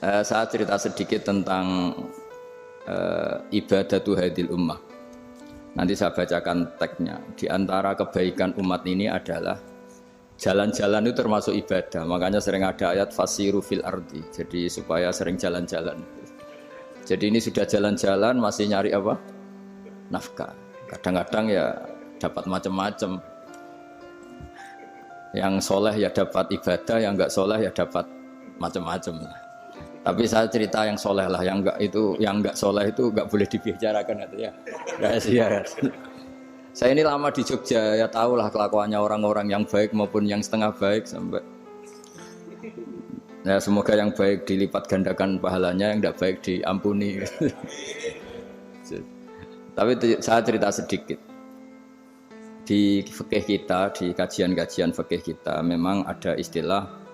Saya cerita sedikit tentang ibadatu hadil ummah. Nanti saya bacakan teksnya. Di antara kebaikan umat ini adalah jalan-jalan itu termasuk ibadah. Makanya sering ada ayat fasiru fil ardi. Jadi supaya sering jalan-jalan. Jadi ini sudah jalan-jalan masih nyari apa? Nafkah. Kadang-kadang ya dapat macam-macam. Yang soleh ya dapat ibadah, yang enggak soleh ya dapat macam-macam. Tapi saya cerita yang soleh lah, yang enggak soleh itu enggak boleh dibicarakan ya. Rahasia. Saya ini lama di Jogja, ya tahulah kelakuannya orang-orang yang baik maupun yang setengah baik sampai. Ya semoga yang baik dilipat gandakan pahalanya, yang enggak baik diampuni. Tapi saya cerita sedikit. Di fikih kita, di kajian-kajian fikih kita memang ada istilah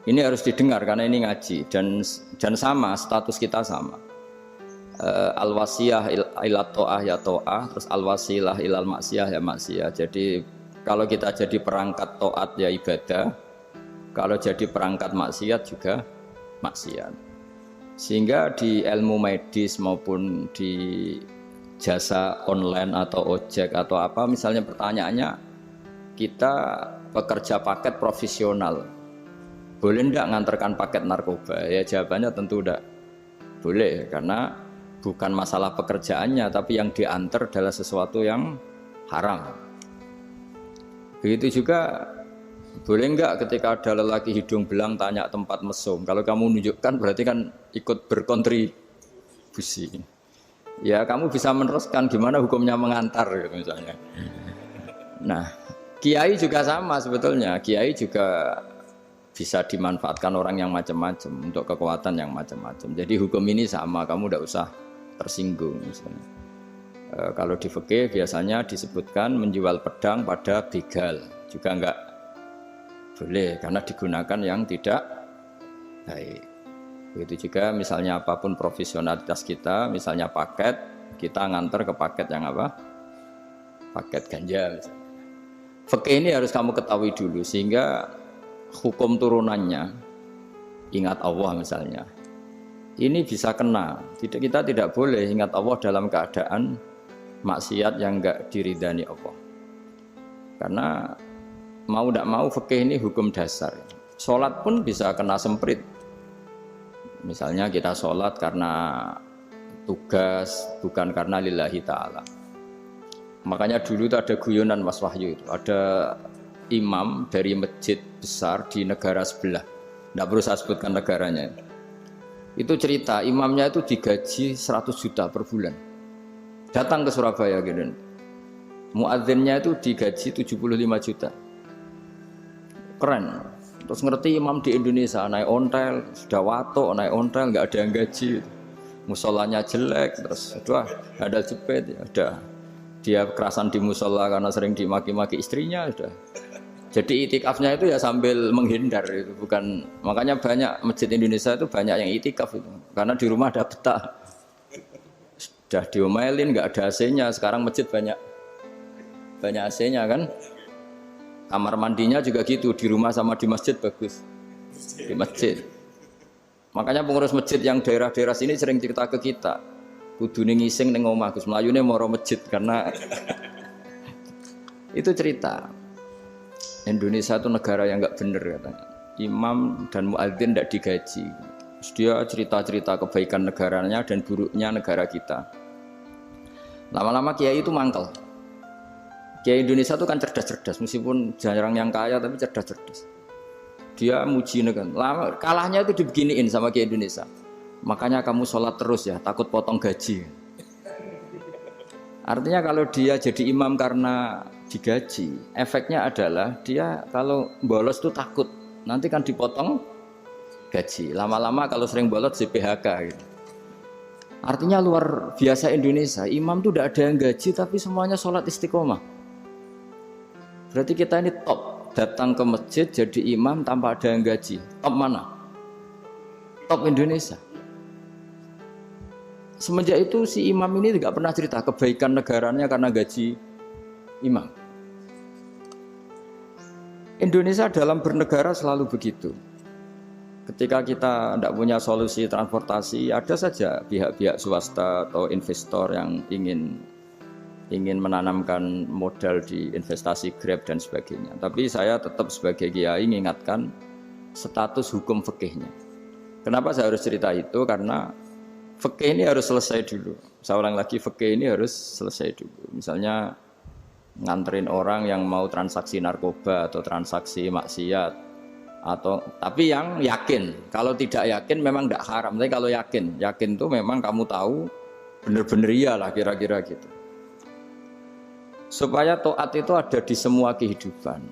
ini harus didengar karena ini ngaji dan sama status kita sama. Al-wasiyah ila ta'ah ya ta'ah, terus al-wasilah ilal maksiyah ya maksiyah. Jadi kalau kita jadi perangkat taat ya ibadah, kalau jadi perangkat maksiat juga maksiat. Sehingga di ilmu medis maupun di jasa online atau ojek atau apa misalnya pertanyaannya kita pekerja paket profesional boleh enggak ngantarkan paket narkoba? Ya jawabannya tentu enggak boleh karena bukan masalah pekerjaannya tapi yang diantar adalah sesuatu yang haram. Begitu juga boleh enggak ketika ada lelaki hidung belang tanya tempat mesum, kalau kamu nunjukkan berarti kan ikut berkontribusi. Ya kamu bisa meneruskan gimana hukumnya mengantar gitu misalnya. Nah, kiai juga sama sebetulnya. Kiai juga bisa dimanfaatkan orang yang macam-macam untuk kekuatan yang macam-macam. Jadi hukum ini sama, kamu tidak usah tersinggung misalnya. Kalau di fikih biasanya disebutkan menjual pedang pada begal juga enggak boleh karena digunakan yang tidak baik. Begitu juga misalnya apapun profesionalitas kita, misalnya paket, kita nganter ke paket yang apa? Paket ganja misalnya. Fikih ini harus kamu ketahui dulu sehingga hukum turunannya, ingat Allah misalnya, ini bisa kena. Kita tidak boleh ingat Allah dalam keadaan maksiat yang enggak diridani Allah. Karena mau tidak mau fikih ini hukum dasar. Sholat pun bisa kena semprit. Misalnya kita sholat karena tugas, bukan karena lillahi ta'ala. Makanya dulu itu ada guyonan Mas Wahyu itu. Ada imam dari masjid besar di negara sebelah. Tidak perlu saya sebutkan negaranya. Itu cerita, imamnya itu digaji 100 juta per bulan. Datang ke Surabaya gitu. Muadzinnya itu digaji 75 juta. Keren. Terus ngerti imam di Indonesia naik ontel, sudah watuk naik ontel, nggak ada yang gaji, musolanya jelek, terus sudah ada jepit, ada dia kerasan di musola karena sering dimaki-maki istrinya, sudah. Jadi itikafnya itu ya sambil menghindar, itu bukan makanya banyak masjid Indonesia itu banyak yang itikaf itu, karena di rumah ada betah, sudah diomelin nggak ada AC-nya, sekarang masjid banyak AC-nya kan. Kamar mandinya juga gitu, di rumah sama di masjid bagus. Di masjid. Makanya pengurus masjid yang daerah-daerah sini sering cerita ke kita. Kudune ngising ning omah Gus mlayune moro masjid karena itu cerita. Indonesia itu negara yang enggak bener katanya. Imam dan muadzin enggak digaji. Terus dia cerita-cerita kebaikan negaranya dan buruknya negara kita. Lama-lama kiai itu mangkel. Kiai Indonesia itu kan cerdas-cerdas, meskipun jarang yang kaya tapi cerdas-cerdas. Dia muji negara. Lama kalahnya itu dibeginiin sama Kiai Indonesia. Makanya kamu sholat terus ya, takut potong gaji. Artinya kalau dia jadi imam karena digaji, efeknya adalah dia kalau bolos itu takut, nanti kan dipotong gaji. Lama-lama kalau sering bolos di PHK gitu. Artinya luar biasa Indonesia, imam itu tidak ada yang gaji tapi semuanya sholat istiqomah. Berarti kita ini top, datang ke masjid jadi imam tanpa ada yang gaji. Top mana? Top Indonesia. Semenjak itu si imam ini tidak pernah cerita kebaikan negaranya karena gaji imam. Indonesia dalam bernegara selalu begitu. Ketika kita tidak punya solusi transportasi, ada saja pihak-pihak swasta atau investor yang ingin menanamkan modal di investasi Grab dan sebagainya. Tapi saya tetap sebagai kiai mengingatkan status hukum fikihnya. Kenapa saya harus cerita itu? Karena fikih ini harus selesai dulu. Saya ulang lagi, fikih ini harus selesai dulu. Misalnya nganterin orang yang mau transaksi narkoba atau transaksi maksiat, atau tapi yang yakin. Kalau tidak yakin memang tidak haram. Tapi kalau yakin tuh memang kamu tahu benar-benar iyalah kira-kira gitu. Supaya taat itu ada di semua kehidupan.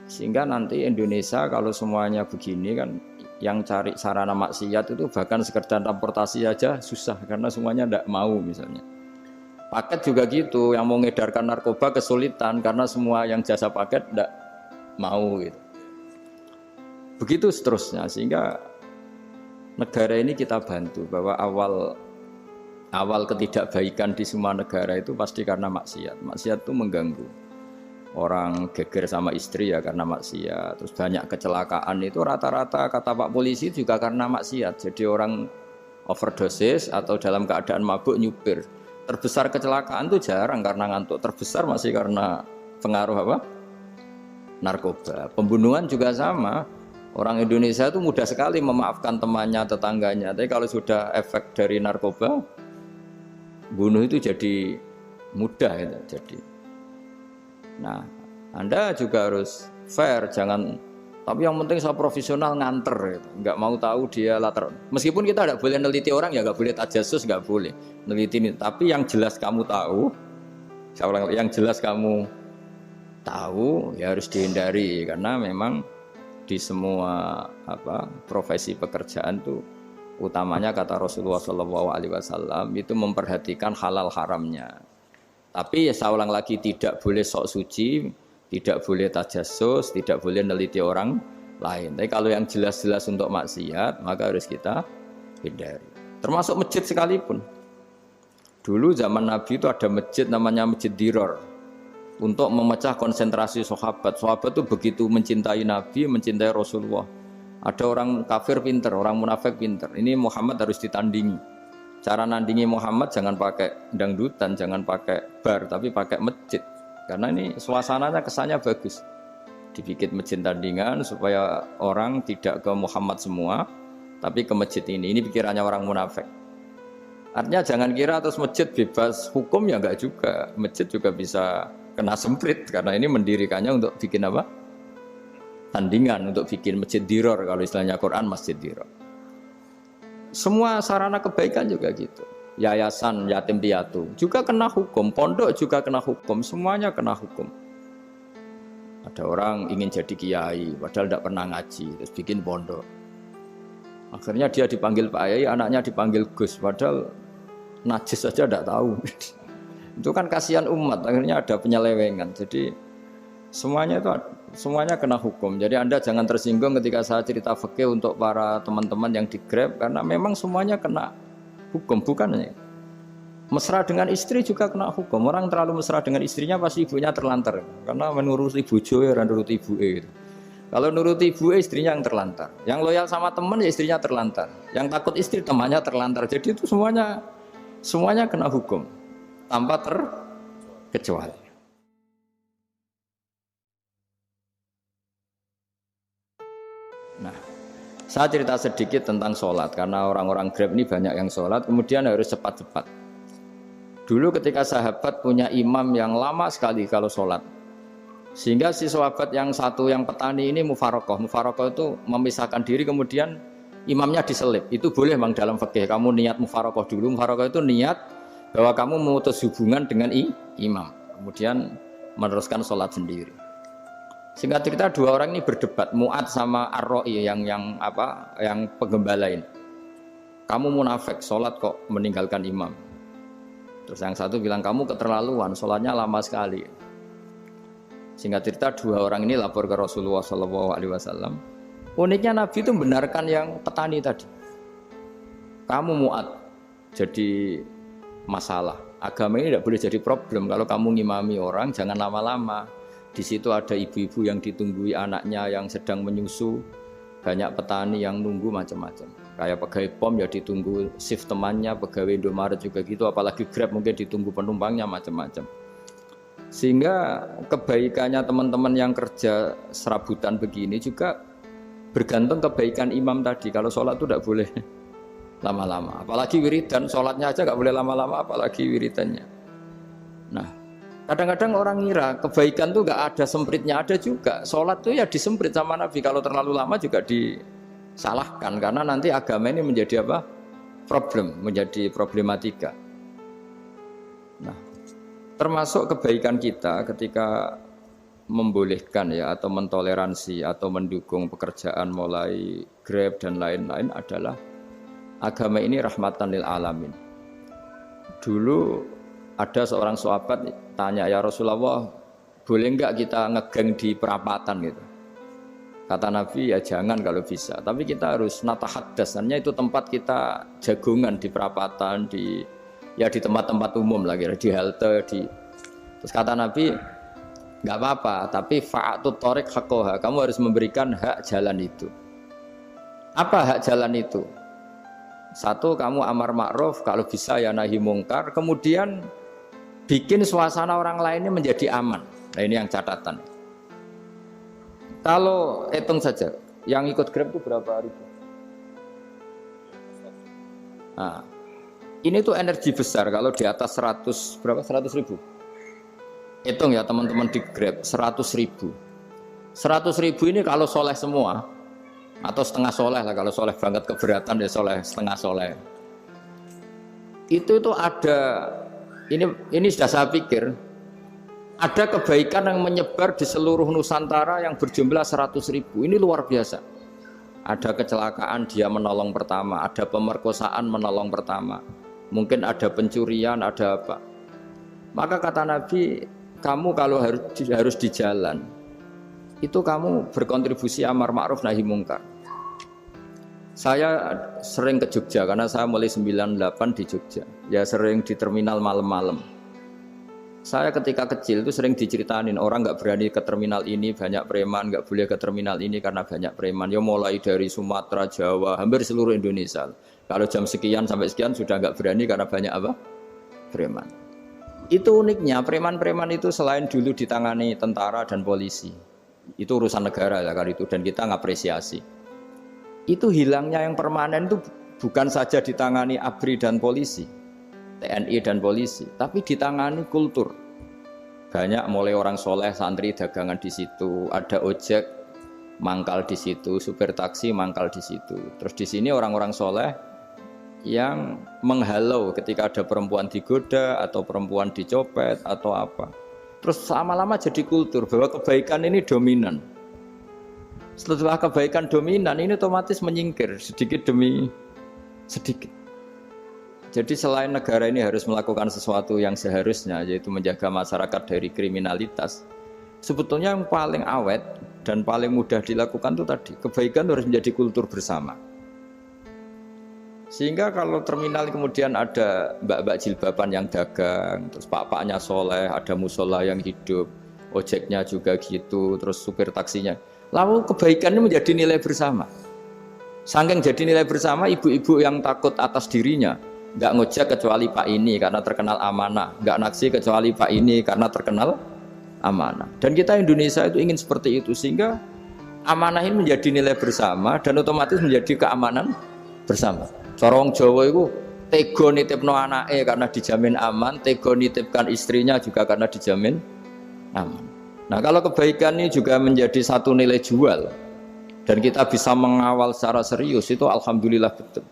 Sehingga nanti Indonesia kalau semuanya begini kan, yang cari sarana maksiat itu bahkan sekedar transportasi aja susah karena semuanya tidak mau misalnya. Paket juga gitu, yang mau ngedarkan narkoba kesulitan karena semua yang jasa paket tidak mau gitu. Begitu seterusnya, sehingga negara ini kita bantu bahwa awal ketidakbaikan di semua negara itu pasti karena maksiat. Maksiat itu mengganggu. Orang geger sama istri ya karena maksiat. Terus banyak kecelakaan itu rata-rata kata Pak Polisi juga karena maksiat. Jadi orang overdosis atau dalam keadaan mabuk nyupir. Terbesar kecelakaan itu jarang karena ngantuk. Terbesar masih karena pengaruh apa? Narkoba. Pembunuhan juga sama. Orang Indonesia itu mudah sekali memaafkan temannya, tetangganya. Tapi kalau sudah efek dari narkoba, bunuh itu jadi mudah itu jadi. Nah, Anda juga harus fair, jangan. Tapi yang penting saya profesional nganter, gitu. Nggak mau tahu dia latar. Meskipun kita tidak boleh neliti orang ya, nggak boleh tajasus, nggak boleh neliti. Tapi yang jelas kamu tahu, yang jelas kamu tahu ya harus dihindari karena memang di semua profesi pekerjaan tuh utamanya kata Rasulullah SAW itu memperhatikan halal haramnya. Tapi ya saya ulang lagi tidak boleh sok suci, tidak boleh tajassus, tidak boleh neliti orang lain. Tapi kalau yang jelas-jelas untuk maksiat maka harus kita hindari. Termasuk masjid sekalipun. Dulu zaman Nabi itu ada masjid namanya Masjid Dirar. Untuk memecah konsentrasi sahabat. Sahabat itu begitu mencintai Nabi, mencintai Rasulullah. Ada orang kafir pinter, orang munafik pinter. Ini Muhammad harus ditandingi. Cara nandingi Muhammad jangan pakai dangdutan, jangan pakai bar, tapi pakai masjid. Karena ini suasananya kesannya bagus. Dibikin masjid tandingan supaya orang tidak ke Muhammad semua, tapi ke masjid ini. Ini pikirannya orang munafik. Artinya jangan kira terus masjid bebas hukum ya enggak juga. Masjid juga bisa kena semprit karena ini mendirikannya untuk bikin apa? Tandingan untuk bikin masjid diror, kalau istilahnya Quran masjid diror. Semua sarana kebaikan juga gitu. Yayasan yatim piatu juga kena hukum, pondok juga kena hukum, semuanya kena hukum. Ada orang ingin jadi kiai padahal tidak pernah ngaji, terus bikin pondok. Akhirnya dia dipanggil Pak Yai, anaknya dipanggil Gus, padahal najis saja tidak tahu. Itu kan kasihan umat, akhirnya ada penyelewengan. Jadi semuanya kena hukum. Jadi Anda jangan tersinggung ketika saya cerita fikih untuk para teman-teman yang di Grab karena memang semuanya kena hukum, bukan? Mesra dengan istri juga kena hukum. Orang terlalu mesra dengan istrinya pasti ibunya terlantar karena menuruti bojo ya nuruti ibuke gitu. Kalau nuruti ibuke istrinya yang terlantar. Yang loyal sama teman ya istrinya terlantar. Yang takut istri temannya terlantar. Jadi itu semuanya kena hukum. Tanpa terkecuali. Nah, saya cerita sedikit tentang sholat karena orang-orang Grab ini banyak yang sholat, kemudian harus cepat-cepat. Dulu ketika sahabat punya imam yang lama sekali kalau sholat, sehingga si sahabat yang satu yang petani ini mufarokoh itu memisahkan diri, kemudian imamnya diselip. Itu boleh memang dalam fikih. Kamu niat mufarokoh dulu, mufarokoh itu niat bahwa kamu memutus hubungan dengan imam, kemudian meneruskan sholat sendiri. Singkat cerita dua orang ini berdebat, Mu'ad sama Ar-Ra'i yang penggembala ini. Kamu munafik, sholat kok meninggalkan imam. Terus yang satu bilang kamu keterlaluan, sholatnya lama sekali. Singkat cerita dua orang ini lapor ke Rasulullah SAW. Uniknya Nabi itu membenarkan yang petani tadi. Kamu Mu'ad jadi masalah. Agama ini tidak boleh jadi problem. Kalau kamu ngimami orang, jangan lama-lama. Di situ ada ibu-ibu yang ditunggui anaknya yang sedang menyusu. banyak petani yang nunggu macam-macam. Kayak pegawai POM ya ditunggu shift temannya, pegawai Indomaret juga gitu, apalagi Grab mungkin ditunggu penumpangnya macam-macam. Sehingga kebaikannya teman-teman yang kerja serabutan begini juga bergantung kebaikan imam tadi. Kalau sholat itu tidak boleh lama-lama, apalagi wiridan, sholatnya aja nggak boleh lama-lama, apalagi wiridannya. Nah, kadang-kadang orang ngira kebaikan tuh nggak ada sempritnya, ada juga. Sholat tuh ya disemprit sama Nabi, kalau terlalu lama juga disalahkan, karena nanti agama ini menjadi apa? Problem, menjadi problematika. Nah, termasuk kebaikan kita ketika membolehkan ya atau mentoleransi atau mendukung pekerjaan mulai Grab dan lain-lain adalah agama ini rahmatan lil alamin. Dulu ada seorang sahabat tanya, ya Rasulullah, boleh enggak kita ngegeng di perapatan gitu? Kata Nabi, ya jangan kalau bisa. Tapi kita harus natahaddas, artinya itu tempat kita jagungan di perapatan, di tempat-tempat umum lagi, di halte, Terus kata Nabi, enggak apa-apa, tapi fa'atut thoriq haqqaha, kamu harus memberikan hak jalan itu. Apa hak jalan itu? Satu, kamu amar ma'ruf, kalau bisa ya nahi mungkar, kemudian bikin suasana orang lainnya menjadi aman. Nah ini yang catatan. Kalau hitung saja, yang ikut Grab itu berapa ribu? Nah, ini tuh energi besar kalau di atas 100, berapa? 100 ribu. Hitung ya teman-teman di Grab, 100 ribu. 100 ribu ini kalau soleh semua, atau setengah soleh lah, kalau soleh banget keberatan ya soleh setengah soleh. Itu ada, ini sudah saya pikir, ada kebaikan yang menyebar di seluruh Nusantara yang berjumlah 100 ribu. Ini luar biasa. Ada kecelakaan dia menolong pertama, ada pemerkosaan menolong pertama, mungkin ada pencurian, ada apa. Maka kata Nabi, kamu kalau harus di jalan, itu kamu berkontribusi amar ma'ruf nahi mungkar. Saya sering ke Jogja karena saya mulai 98 di Jogja. Ya sering di terminal malam-malam. Saya ketika kecil itu sering diceritain orang nggak berani ke terminal ini banyak preman, nggak boleh ke terminal ini karena banyak preman. Ya mulai dari Sumatera, Jawa, hampir seluruh Indonesia. Kalau jam sekian sampai sekian sudah nggak berani karena banyak apa? Preman. Itu uniknya preman-preman itu selain dulu ditangani tentara dan polisi. Itu urusan negara ya kali itu, dan kita ngapresiasi. Itu hilangnya yang permanen itu bukan saja ditangani ABRI dan polisi, TNI dan polisi, tapi ditangani kultur. Banyak mulai orang soleh, santri dagangan di situ, ada ojek mangkal di situ, supir taksi mangkal di situ. Terus di sini orang-orang soleh yang menghalau ketika ada perempuan digoda atau perempuan dicopet atau apa. Terus lama-lama jadi kultur bahwa kebaikan ini dominan. Setelah kebaikan dominan ini otomatis menyingkir sedikit demi sedikit. Jadi selain negara ini harus melakukan sesuatu yang seharusnya, yaitu menjaga masyarakat dari kriminalitas, sebetulnya yang paling awet dan paling mudah dilakukan itu tadi, kebaikan harus menjadi kultur bersama. Sehingga kalau terminal kemudian ada mbak-mbak jilbaban yang dagang, terus pak-paknya soleh, ada musola yang hidup, ojeknya juga gitu, terus supir taksinya, lalu kebaikan ini menjadi nilai bersama. Saking jadi nilai bersama, ibu-ibu yang takut atas dirinya, nggak ngojek kecuali pak ini karena terkenal amanah, nggak naksi kecuali pak ini karena terkenal amanah. Dan kita Indonesia itu ingin seperti itu, sehingga amanah ini menjadi nilai bersama dan otomatis menjadi keamanan bersama. Corong Jawa itu tego nitipno anake karena dijamin aman, tego nitipkan istrinya juga karena dijamin aman. Nah kalau kebaikan ini juga menjadi satu nilai jual dan kita bisa mengawal secara serius, itu alhamdulillah betul.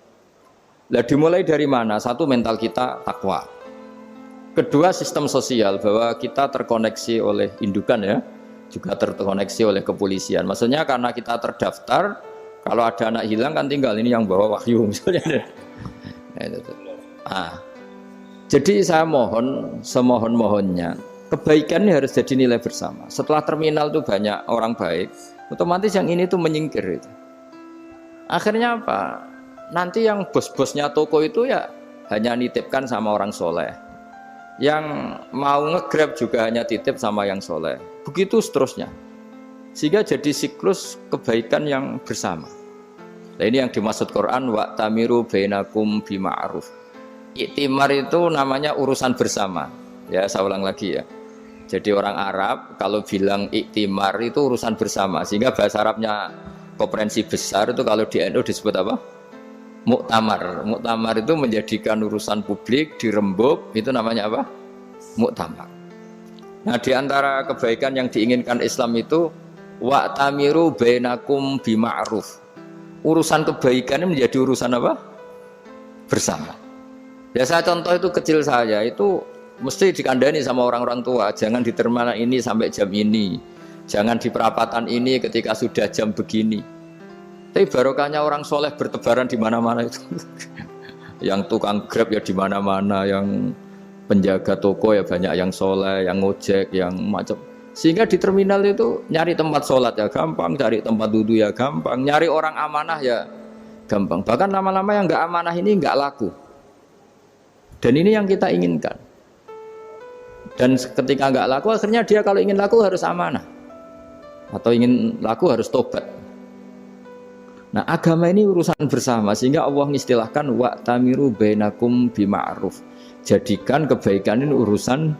Nah dimulai dari mana? Satu, mental kita takwa. Kedua, sistem sosial, bahwa kita terkoneksi oleh indukan ya, juga terkoneksi oleh kepolisian. Maksudnya karena kita terdaftar, kalau ada anak hilang kan tinggal ini yang bawa wahyu misalnya. Jadi saya mohon, semohon-mohonnya, kebaikan ini harus jadi nilai bersama. Setelah terminal itu banyak orang baik, otomatis yang ini tuh menyingkir itu. Akhirnya apa? Nanti yang bos-bosnya toko itu ya hanya nitipkan sama orang soleh. Yang mau nge-grab juga hanya titip sama yang soleh. Begitu seterusnya. Sehingga jadi siklus kebaikan yang bersama. Nah, ini yang dimaksud Quran wa tamiru bainakum bima'ruf. Iktimar itu namanya urusan bersama. Ya, saya ulang lagi ya. Jadi orang Arab kalau bilang iktimar itu urusan bersama. Sehingga bahasa Arabnya konferensi besar itu kalau di NU disebut apa? Muktamar. Muktamar itu menjadikan urusan publik dirembuk, itu namanya apa? Muktamar. Nah, di antara kebaikan yang diinginkan Islam itu wa'tamiru bainakum bima'ruf. Urusan kebaikan ini menjadi urusan apa? Bersama. Ya saya contoh itu kecil saya itu mesti dikandani sama orang-orang tua, jangan di terminal ini sampai jam ini. Jangan di perapatan ini ketika sudah jam begini. Tapi barokahnya orang soleh bertebaran di mana-mana itu. Yang tukang Grab ya di mana-mana, yang penjaga toko ya banyak yang soleh, yang ngojek, yang macam. Sehingga di terminal itu nyari tempat sholat ya gampang, cari tempat duduk ya gampang, nyari orang amanah ya gampang. Bahkan lama-lama yang nggak amanah ini nggak laku. Dan ini yang kita inginkan. Dan ketika nggak laku, akhirnya dia kalau ingin laku harus amanah. Atau ingin laku harus tobat. Nah, agama ini urusan bersama, sehingga Allah mengistilahkan wa'tamiru bainakum bima'ruf. Jadikan kebaikan ini urusan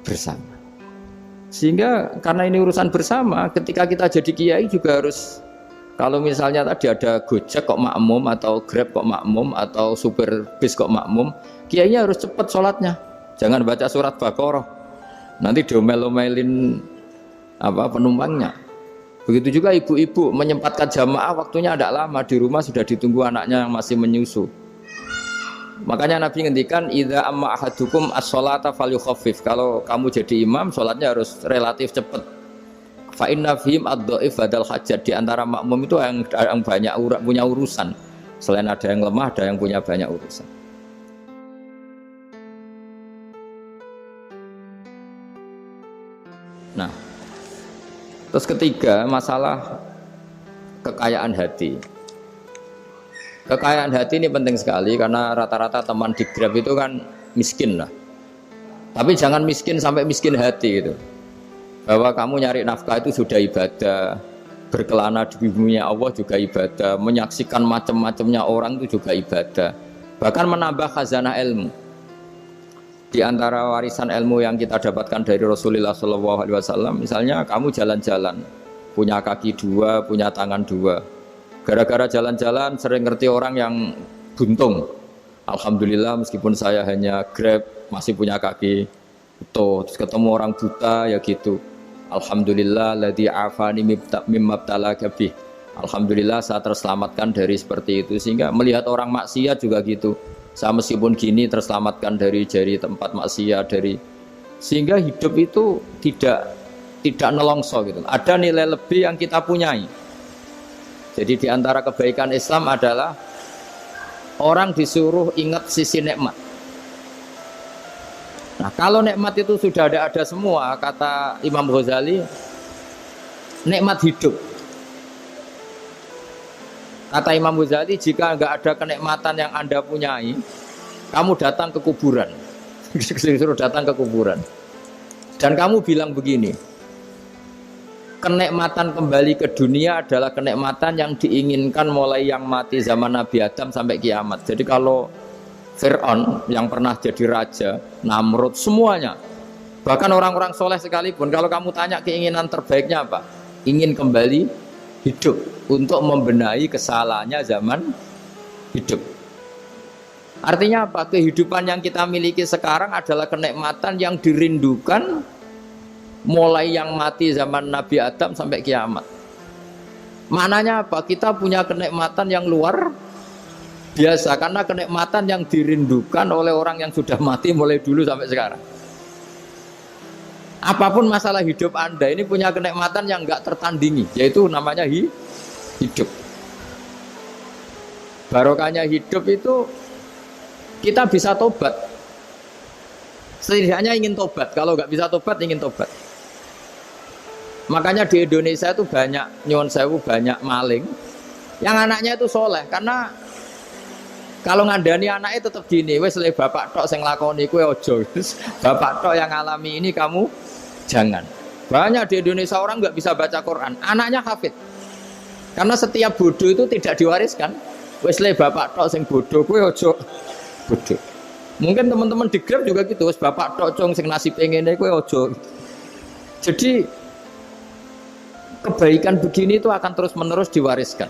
bersama. Sehingga karena ini urusan bersama, ketika kita jadi kiai juga harus, kalau misalnya tadi ada Gojek kok makmum, atau Grab kok makmum, atau supir bis kok makmum, kiainya harus cepat sholatnya. Jangan baca surat Baqarah, nanti diomel-omelin penumpangnya. Begitu juga ibu-ibu menyempatkan jamaah, waktunya tidak lama, di rumah sudah ditunggu anaknya yang masih menyusu. Makanya Nabi ngendikan idza amma ahadukum as-sholata falyukhaffif. Kalau kamu jadi imam, sholatnya harus relatif cepat. Fa inna fihim ad-dhaif badal hajat. Di antara makmum itu yang banyak punya urusan. Selain ada yang lemah, ada yang punya banyak urusan. Nah, terus ketiga, masalah kekayaan hati. Kekayaan hati ini penting sekali karena rata-rata teman di Grab itu kan miskin lah. Tapi jangan miskin sampai miskin hati gitu. Bahwa kamu nyari nafkah itu sudah ibadah, berkelana di bumi Allah juga ibadah, menyaksikan macam-macamnya orang itu juga ibadah. Bahkan menambah khazanah ilmu. Di antara warisan ilmu yang kita dapatkan dari Rasulullah SAW, misalnya kamu jalan-jalan, punya kaki dua, punya tangan dua. Gara-gara jalan-jalan sering ngerti orang yang buntung. Alhamdulillah meskipun saya hanya Grab masih punya kaki utuh. Terus ketemu orang buta ya gitu. Alhamdulillah ladzi afani mimma btalaka bih. Alhamdulillah saya terselamatkan dari seperti itu. Sehingga melihat orang maksiat juga gitu. Saya meskipun gini terselamatkan dari tempat maksiat, sehingga hidup itu tidak nelongso gitu. Ada nilai lebih yang kita punyai. Jadi di antara kebaikan Islam adalah orang disuruh ingat sisi nikmat. Nah, kalau nikmat itu sudah ada semua, kata Imam Ghazali, nikmat hidup. Kata Imam Ghazali, jika enggak ada kenikmatan yang Anda punyai, kamu datang ke kuburan. Disuruh datang ke kuburan. Dan kamu bilang begini, kenikmatan kembali ke dunia adalah kenikmatan yang diinginkan mulai yang mati zaman Nabi Adam sampai kiamat. Jadi kalau Fir'aun yang pernah jadi raja, Namrud, semuanya, bahkan orang-orang soleh sekalipun, kalau kamu tanya keinginan terbaiknya apa? Ingin kembali hidup untuk membenahi kesalahannya zaman hidup. Artinya apa? Kehidupan yang kita miliki sekarang adalah kenikmatan yang dirindukan mulai yang mati zaman Nabi Adam sampai kiamat. Maknanya apa? Kita punya kenikmatan yang luar biasa karena kenikmatan yang dirindukan oleh orang yang sudah mati mulai dulu sampai sekarang. Apapun masalah hidup Anda ini punya kenikmatan yang enggak tertandingi, yaitu namanya hidup. Barokahnya hidup itu kita bisa tobat. Setidaknya ingin tobat. Kalau nggak bisa tobat, ingin tobat. Makanya di Indonesia itu banyak nyuwun sewu, banyak maling yang anaknya itu soleh. Karena kalau ngandani anaknya tetap gini, wes le bapak tok sing lakoni kuwi ojo. Bapak tok yang alami ini kamu jangan. Banyak di Indonesia orang nggak bisa baca Quran, anaknya hafid. Karena setiap bodoh itu tidak diwariskan. Wes le bapak tok sing bodoh, kowe ojo bodoh. Mungkin teman-teman di Grab juga gitu, wes bapak tok cong sing nasib ngene kowe ojo. Jadi kebaikan begini itu akan terus-menerus diwariskan.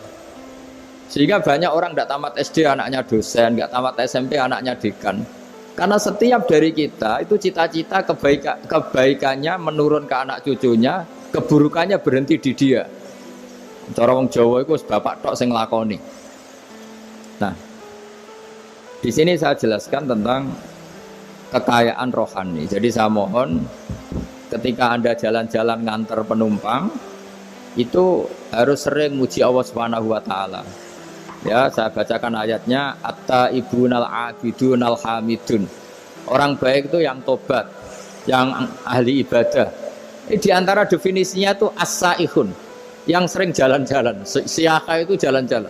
Sehingga banyak orang tidak tamat SD anaknya dosen, nggak tamat SMP anaknya dekan. Karena setiap dari kita itu cita-cita kebaikannya menurun ke anak cucunya, keburukannya berhenti di dia. Cara wong Jawa itu bapak tok sing lakoni. Nah, di sini saya jelaskan tentang kekayaan rohani. Jadi saya mohon ketika Anda jalan-jalan nganter penumpang itu harus sering muji Allah Subhanahu wa taala. Ya, saya bacakan ayatnya at-taibunal abidunal hamidun. Orang baik itu yang tobat, yang ahli ibadah. Di antara definisinya itu as-saihun, yang sering jalan-jalan. Siaka itu jalan-jalan.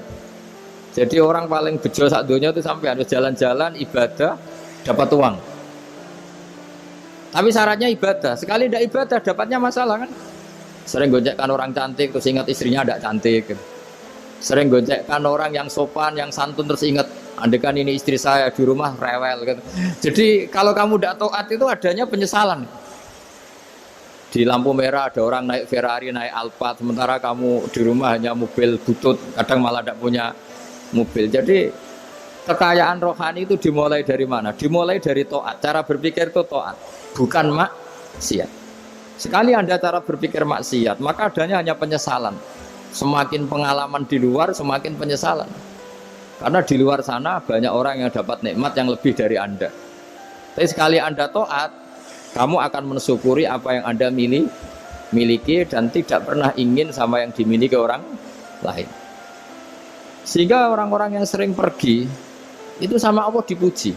Jadi orang paling bejo sak dunia itu sampai harus jalan-jalan ibadah dapat uang. Tapi syaratnya ibadah. Sekali tidak ibadah dapatnya masalah kan. Sering gojekkan orang cantik terus ingat istrinya tidak cantik. Sering gojekkan orang yang sopan, yang santun terus ingat andekan ini istri saya di rumah rewel gitu. Jadi kalau kamu tidak taat itu adanya penyesalan. Di lampu merah ada orang naik Ferrari, naik Alphard, sementara kamu di rumah hanya mobil butut, kadang malah tidak punya mobil. Jadi kekayaan rohani itu dimulai dari mana? Dimulai dari taat. Cara berpikir itu taat, bukan maksiat. Sekali Anda cara berpikir maksiat, maka adanya hanya penyesalan. Semakin pengalaman di luar, semakin penyesalan. Karena di luar sana banyak orang yang dapat nikmat yang lebih dari Anda. Tapi sekali Anda taat, kamu akan mensyukuri apa yang Anda miliki dan tidak pernah ingin sama yang dimiliki orang lain. Sehingga orang-orang yang sering pergi itu sama Allah dipuji.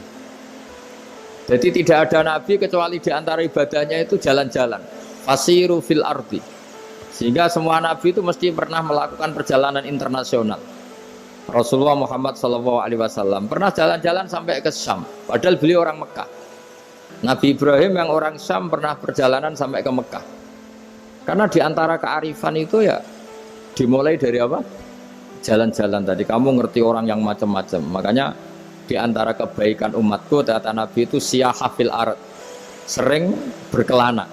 Jadi tidak ada nabi kecuali di antara ibadahnya itu jalan-jalan. Fasiru fil ardi. Sehingga semua nabi itu mesti pernah melakukan perjalanan internasional. Rasulullah Muhammad SAW pernah jalan-jalan sampai ke Syam, padahal beliau orang Mekah. Nabi Ibrahim yang orang Syam pernah perjalanan sampai ke Mekah. Karena di antara kearifan itu ya dimulai dari apa? Jalan-jalan tadi. Kamu ngerti orang yang macam-macam. Makanya di antara kebaikan umatku kata Nabi itu siyahah fil ard, sering berkelana.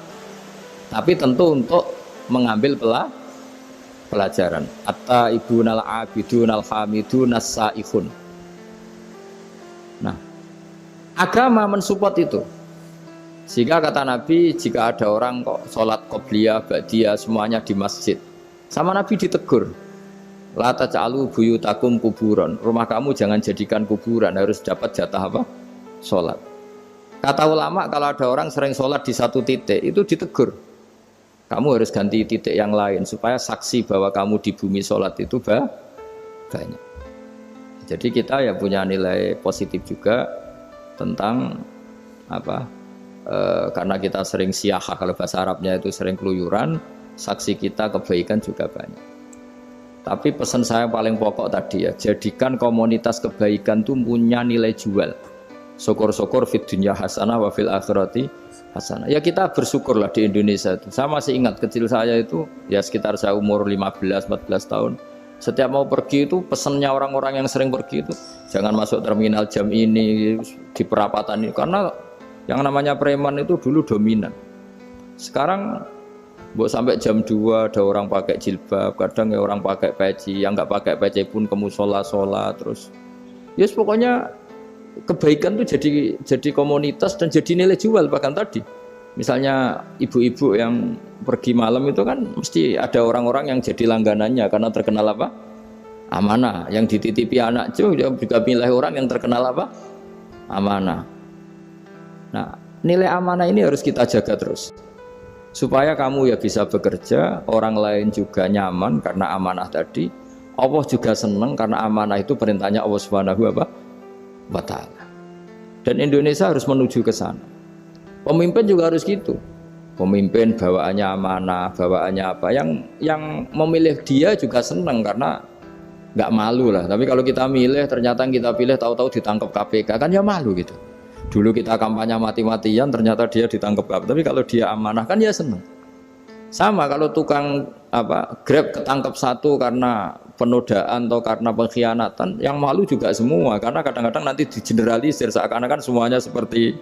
Tapi tentu untuk mengambil pelajaran. At-taibunal abidunal hamidun as-saihun. Nah, agama mensupport itu. Sehingga kata Nabi, jika ada orang kok sholat qobliyah, ba'diyah semuanya di masjid, sama Nabi ditegur, la taj'alu buyutakum kuburan. Rumah kamu jangan jadikan kuburan, harus dapat jatah apa? Sholat. Kata ulama, kalau ada orang sering sholat di satu titik, itu ditegur. Kamu harus ganti titik yang lain supaya saksi bahwa kamu di bumi sholat itu banyak. Jadi kita ya punya nilai positif juga tentang apa? Karena kita sering siyahah, kalau bahasa Arabnya itu sering keluyuran, saksi kita kebaikan juga banyak. Tapi pesan saya paling pokok tadi ya, jadikan komunitas kebaikan itu punya nilai jual. Syukur-syukur fid dunya hasanah wa fil akhirati hasanah. Ya kita bersyukurlah di Indonesia itu. Saya masih ingat kecil saya itu ya sekitar saya umur 15-14 tahun. Setiap mau pergi itu pesannya orang-orang yang sering pergi itu jangan masuk terminal jam ini di perapatan ini, karena yang namanya preman itu dulu dominan. Sekarang buat sampai jam 2 ada orang pakai jilbab, kadang ya orang pakai peci, yang nggak pakai peci pun ke musola sholat terus. Yes, pokoknya kebaikan itu jadi komunitas dan jadi nilai jual. Bahkan tadi misalnya ibu-ibu yang pergi malam itu kan mesti ada orang-orang yang jadi langganannya karena terkenal apa? Amanah. Yang dititipi anak juga pilih orang yang terkenal apa? Amanah. Nah, nilai amanah ini harus kita jaga terus supaya kamu ya bisa bekerja, orang lain juga nyaman karena amanah tadi. Allah juga senang karena amanah itu perintahnya Allah Subhanahu wa ta'ala. Dan Indonesia harus menuju ke sana. Pemimpin juga harus gitu. Pemimpin bawaannya amanah, bawaannya apa, yang memilih dia juga senang karena nggak malu lah. Tapi kalau kita milih ternyata kita pilih tahu-tahu ditangkap KPK kan ya malu gitu. Dulu kita kampanye mati-matian ternyata dia ditangkap KPK. Tapi kalau dia amanah kan ya senang. Sama kalau tukang Grab ketangkep satu karena penodaan atau karena pengkhianatan, yang malu juga semua karena kadang-kadang nanti digeneralisir seakan-akan semuanya seperti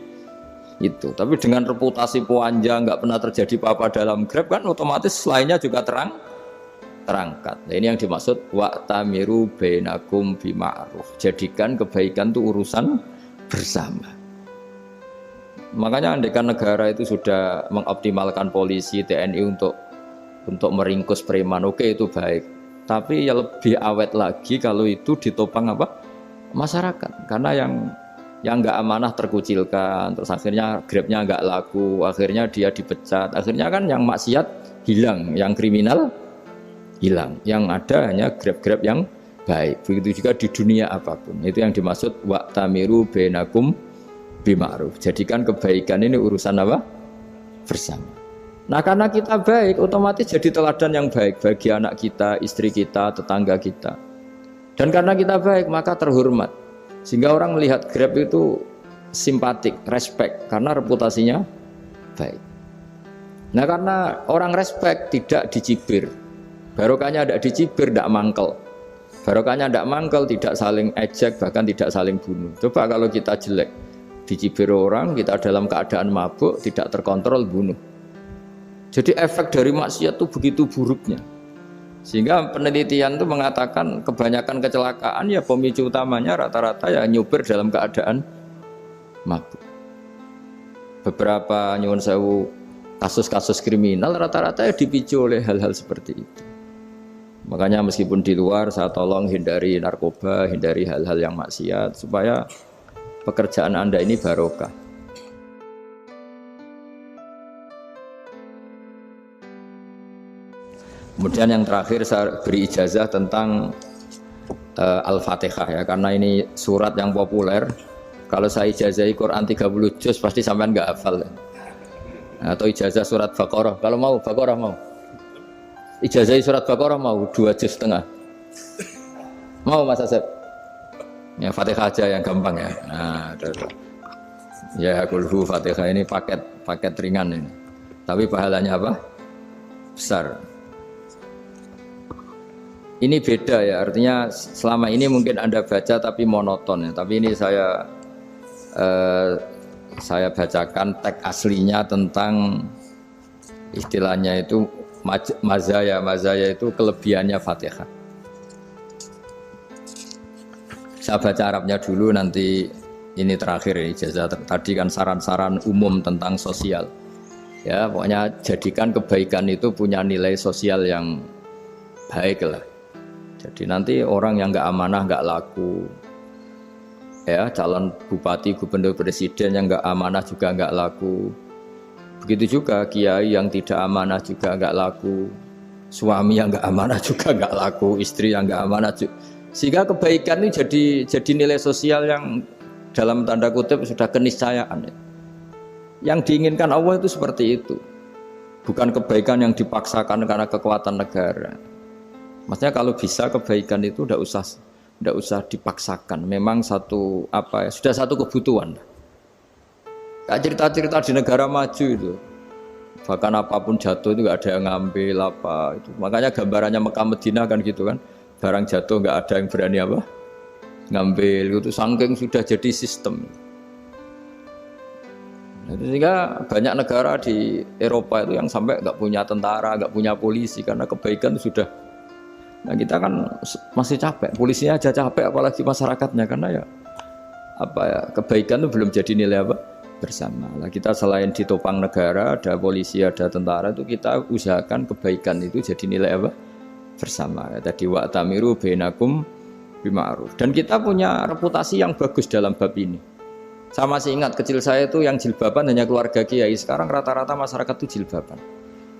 itu. Tapi dengan reputasi panjang nggak pernah terjadi apa-apa dalam Grab kan otomatis lainnya juga terangkat. Nah, ini yang dimaksud wa'tamiru bainakum bima'ruf. Jadikan kebaikan itu urusan bersama. Makanya andaikan negara itu sudah mengoptimalkan polisi, TNI untuk meringkus preman, oke itu baik. Tapi ya lebih awet lagi kalau itu ditopang masyarakat. Karena yang nggak amanah terkucilkan, terus akhirnya Grabnya nggak laku, akhirnya dia dipecat, akhirnya kan yang maksiat hilang, yang kriminal hilang, yang ada hanya Grab yang baik. Begitu juga di dunia apapun. Itu yang dimaksud wa'tamiru bainakum bima'ruf. Jadikan kebaikan ini urusan bersama. Nah karena kita baik, otomatis jadi teladan yang baik bagi anak kita, istri kita, tetangga kita. Dan karena kita baik, maka terhormat. Sehingga orang melihat Grab itu simpatik, respect, karena reputasinya baik. Nah karena orang respect, tidak dicibir. Barokahnya tidak dicibir, tidak mangkel. Barokahnya tidak mangkel, tidak saling ejek, bahkan tidak saling bunuh. Coba kalau kita jelek, dicibir orang, kita dalam keadaan mabuk, tidak terkontrol, bunuh. Jadi efek dari maksiat itu begitu buruknya. Sehingga penelitian itu mengatakan kebanyakan kecelakaan ya pemicu utamanya rata-rata ya nyupir dalam keadaan mabuk. Beberapa nyuwun sewu kasus-kasus kriminal rata-rata ya dipicu oleh hal-hal seperti itu. Makanya meskipun di luar saya tolong hindari narkoba, hindari hal-hal yang maksiat supaya pekerjaan Anda ini barokah. Kemudian yang terakhir saya beri ijazah tentang Al-Fatihah ya, karena ini surat yang populer. Kalau saya ijazahi Quran 30 juz pasti sampean nggak hafal. Atau ijazah surat Baqarah, kalau mau Baqarah mau. Ijazahi surat Baqarah mau 2 juz setengah. Mau Mas Asep? Ya Fatihah aja yang gampang ya. Nah, ya kulhu Fatihah ini paket ringan ini. Tapi pahalanya besar. Ini beda ya, artinya selama ini mungkin Anda baca tapi monoton ya. Tapi ini saya bacakan teks aslinya tentang istilahnya itu mazaya itu kelebihannya Fatihah. Saya baca Arabnya dulu, nanti ini terakhir ya, ijazah tadi kan saran-saran umum tentang sosial. Ya, pokoknya jadikan kebaikan itu punya nilai sosial yang baik lah. Jadi nanti orang yang nggak amanah nggak laku. Ya, calon bupati, gubernur, presiden yang nggak amanah juga nggak laku. Begitu juga kiai yang tidak amanah juga nggak laku. Suami yang nggak amanah juga nggak laku. Istri yang nggak amanah juga. Sehingga kebaikan ini jadi nilai sosial yang dalam tanda kutip sudah keniscayaan. Yang diinginkan Allah itu seperti itu. Bukan kebaikan yang dipaksakan karena kekuatan negara. Maksudnya kalau bisa kebaikan itu tidak usah dipaksakan. Memang sudah satu kebutuhan. Kayak cerita-cerita di negara maju itu. Bahkan apapun jatuh itu nggak ada yang ngambil itu. Makanya gambarannya Mekah Madinah kan gitu kan. Barang jatuh nggak ada yang berani ngambil, itu saking sudah jadi sistem. Sehingga banyak negara di Eropa itu yang sampai nggak punya tentara, nggak punya polisi karena kebaikan sudah. Nah kita kan masih capek, polisinya aja capek, apalagi masyarakatnya karena kebaikan itu belum jadi nilai bersama. Nah kita selain ditopang negara, ada polisi, ada tentara, itu kita usahakan kebaikan itu jadi nilai bersama. Tadi wa'tamiru bainakum bima'ruf. Dan kita punya reputasi yang bagus dalam bab ini. Saya masih ingat kecil saya itu yang jilbaban hanya keluarga kiai. Sekarang rata-rata masyarakat itu jilbaban.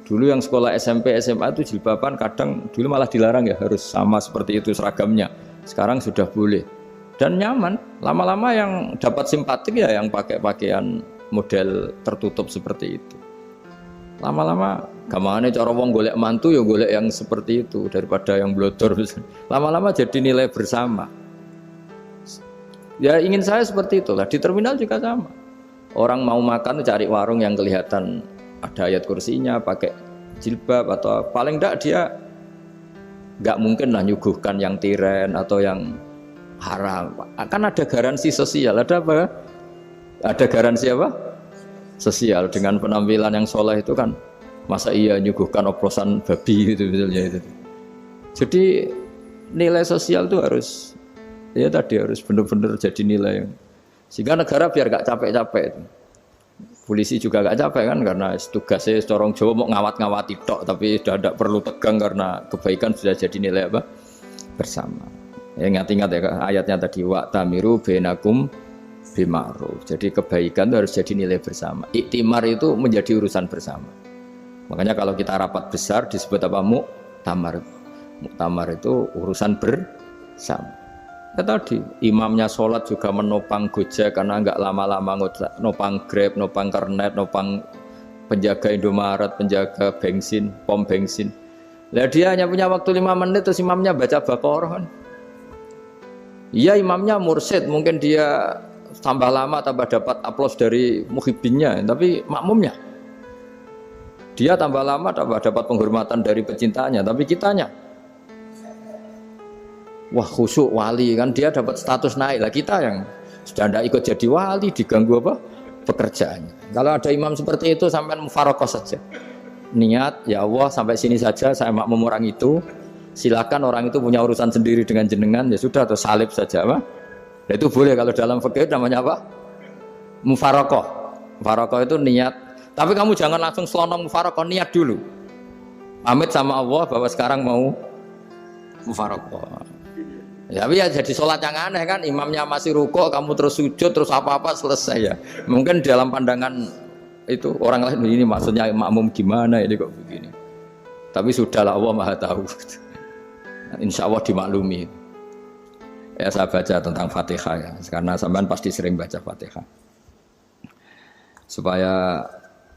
Dulu yang sekolah SMP, SMA itu jilbaban kadang dulu malah dilarang ya, harus sama seperti itu seragamnya. Sekarang sudah boleh. Dan nyaman. Lama-lama yang dapat simpatik ya yang pakai pakaian model tertutup seperti itu. Lama-lama gamane cara wong golek mantu ya golek yang seperti itu daripada yang blodor. Lama-lama jadi nilai bersama. Ya ingin saya seperti itulah. Di terminal juga sama. Orang mau makan cari warung yang kelihatan ada ayat kursinya, pakai jilbab atau paling enggak dia nggak mungkin lah nyuguhkan yang tiren atau yang haram. Kan ada garansi sosial, ada apa? Ada garansi apa? Sosial dengan penampilan yang soleh itu kan masa iya nyuguhkan oplosan babi gitu misalnya itu. Jadi nilai sosial itu harus ya tadi harus benar-benar jadi nilai sehingga negara biar gak capek-capek. Polisi juga gak capek kan karena tugasnya corong Jawa mau ngawat-ngawati tok tapi sudah tidak perlu tegang karena kebaikan sudah jadi nilai apa? Bersama. Ya ingat-ingat ya ayatnya tadi wa tamiru bainakum bima'ruf. Jadi kebaikan itu harus jadi nilai bersama. Iktimar itu menjadi urusan bersama. Makanya kalau kita rapat besar disebut apa? Muktamar. Muktamar itu urusan bersama. Ya tadi imamnya sholat juga menopang Gojek karena enggak lama-lama nopang Grab, nopang Kernet, nopang penjaga Indomaret, penjaga bensin, pom bensin. Lah dia hanya punya waktu 5 menit terus imamnya baca Baqarah kan. Iya imamnya mursyid, mungkin dia tambah lama tambah dapat aplaus dari muhibbinnya, tapi makmumnya dia tambah lama tambah dapat penghormatan dari pecintanya, tapi kitanya wah khusyuk wali kan dia dapat status naik lah, kita yang sudah tidak ikut jadi wali diganggu apa pekerjaannya. Kalau ada imam seperti itu sampai mufaroqah saja, niat ya Allah sampai sini saja saya makmum orang itu, silakan orang itu punya urusan sendiri dengan jenengan ya sudah atau salib saja apa. Nah, itu boleh kalau dalam fikih namanya apa? Mufaroqah. Mufaroqah itu niat. Tapi kamu jangan langsung selonong mufaroqah, niat dulu. Pamit sama Allah bahwa sekarang mau mufaroqah. Ya, tapi ya jadi sholat yang aneh kan, imamnya masih rukuk, kamu terus sujud, terus apa-apa selesai ya. Mungkin dalam pandangan itu orang lain ini maksudnya makmum gimana ini kok begini. Tapi sudahlah Allah Maha tahu. Insya Allah dimaklumi. Ya saya baca tentang Fatihah ya, karena sampean pasti sering baca Fatihah. Supaya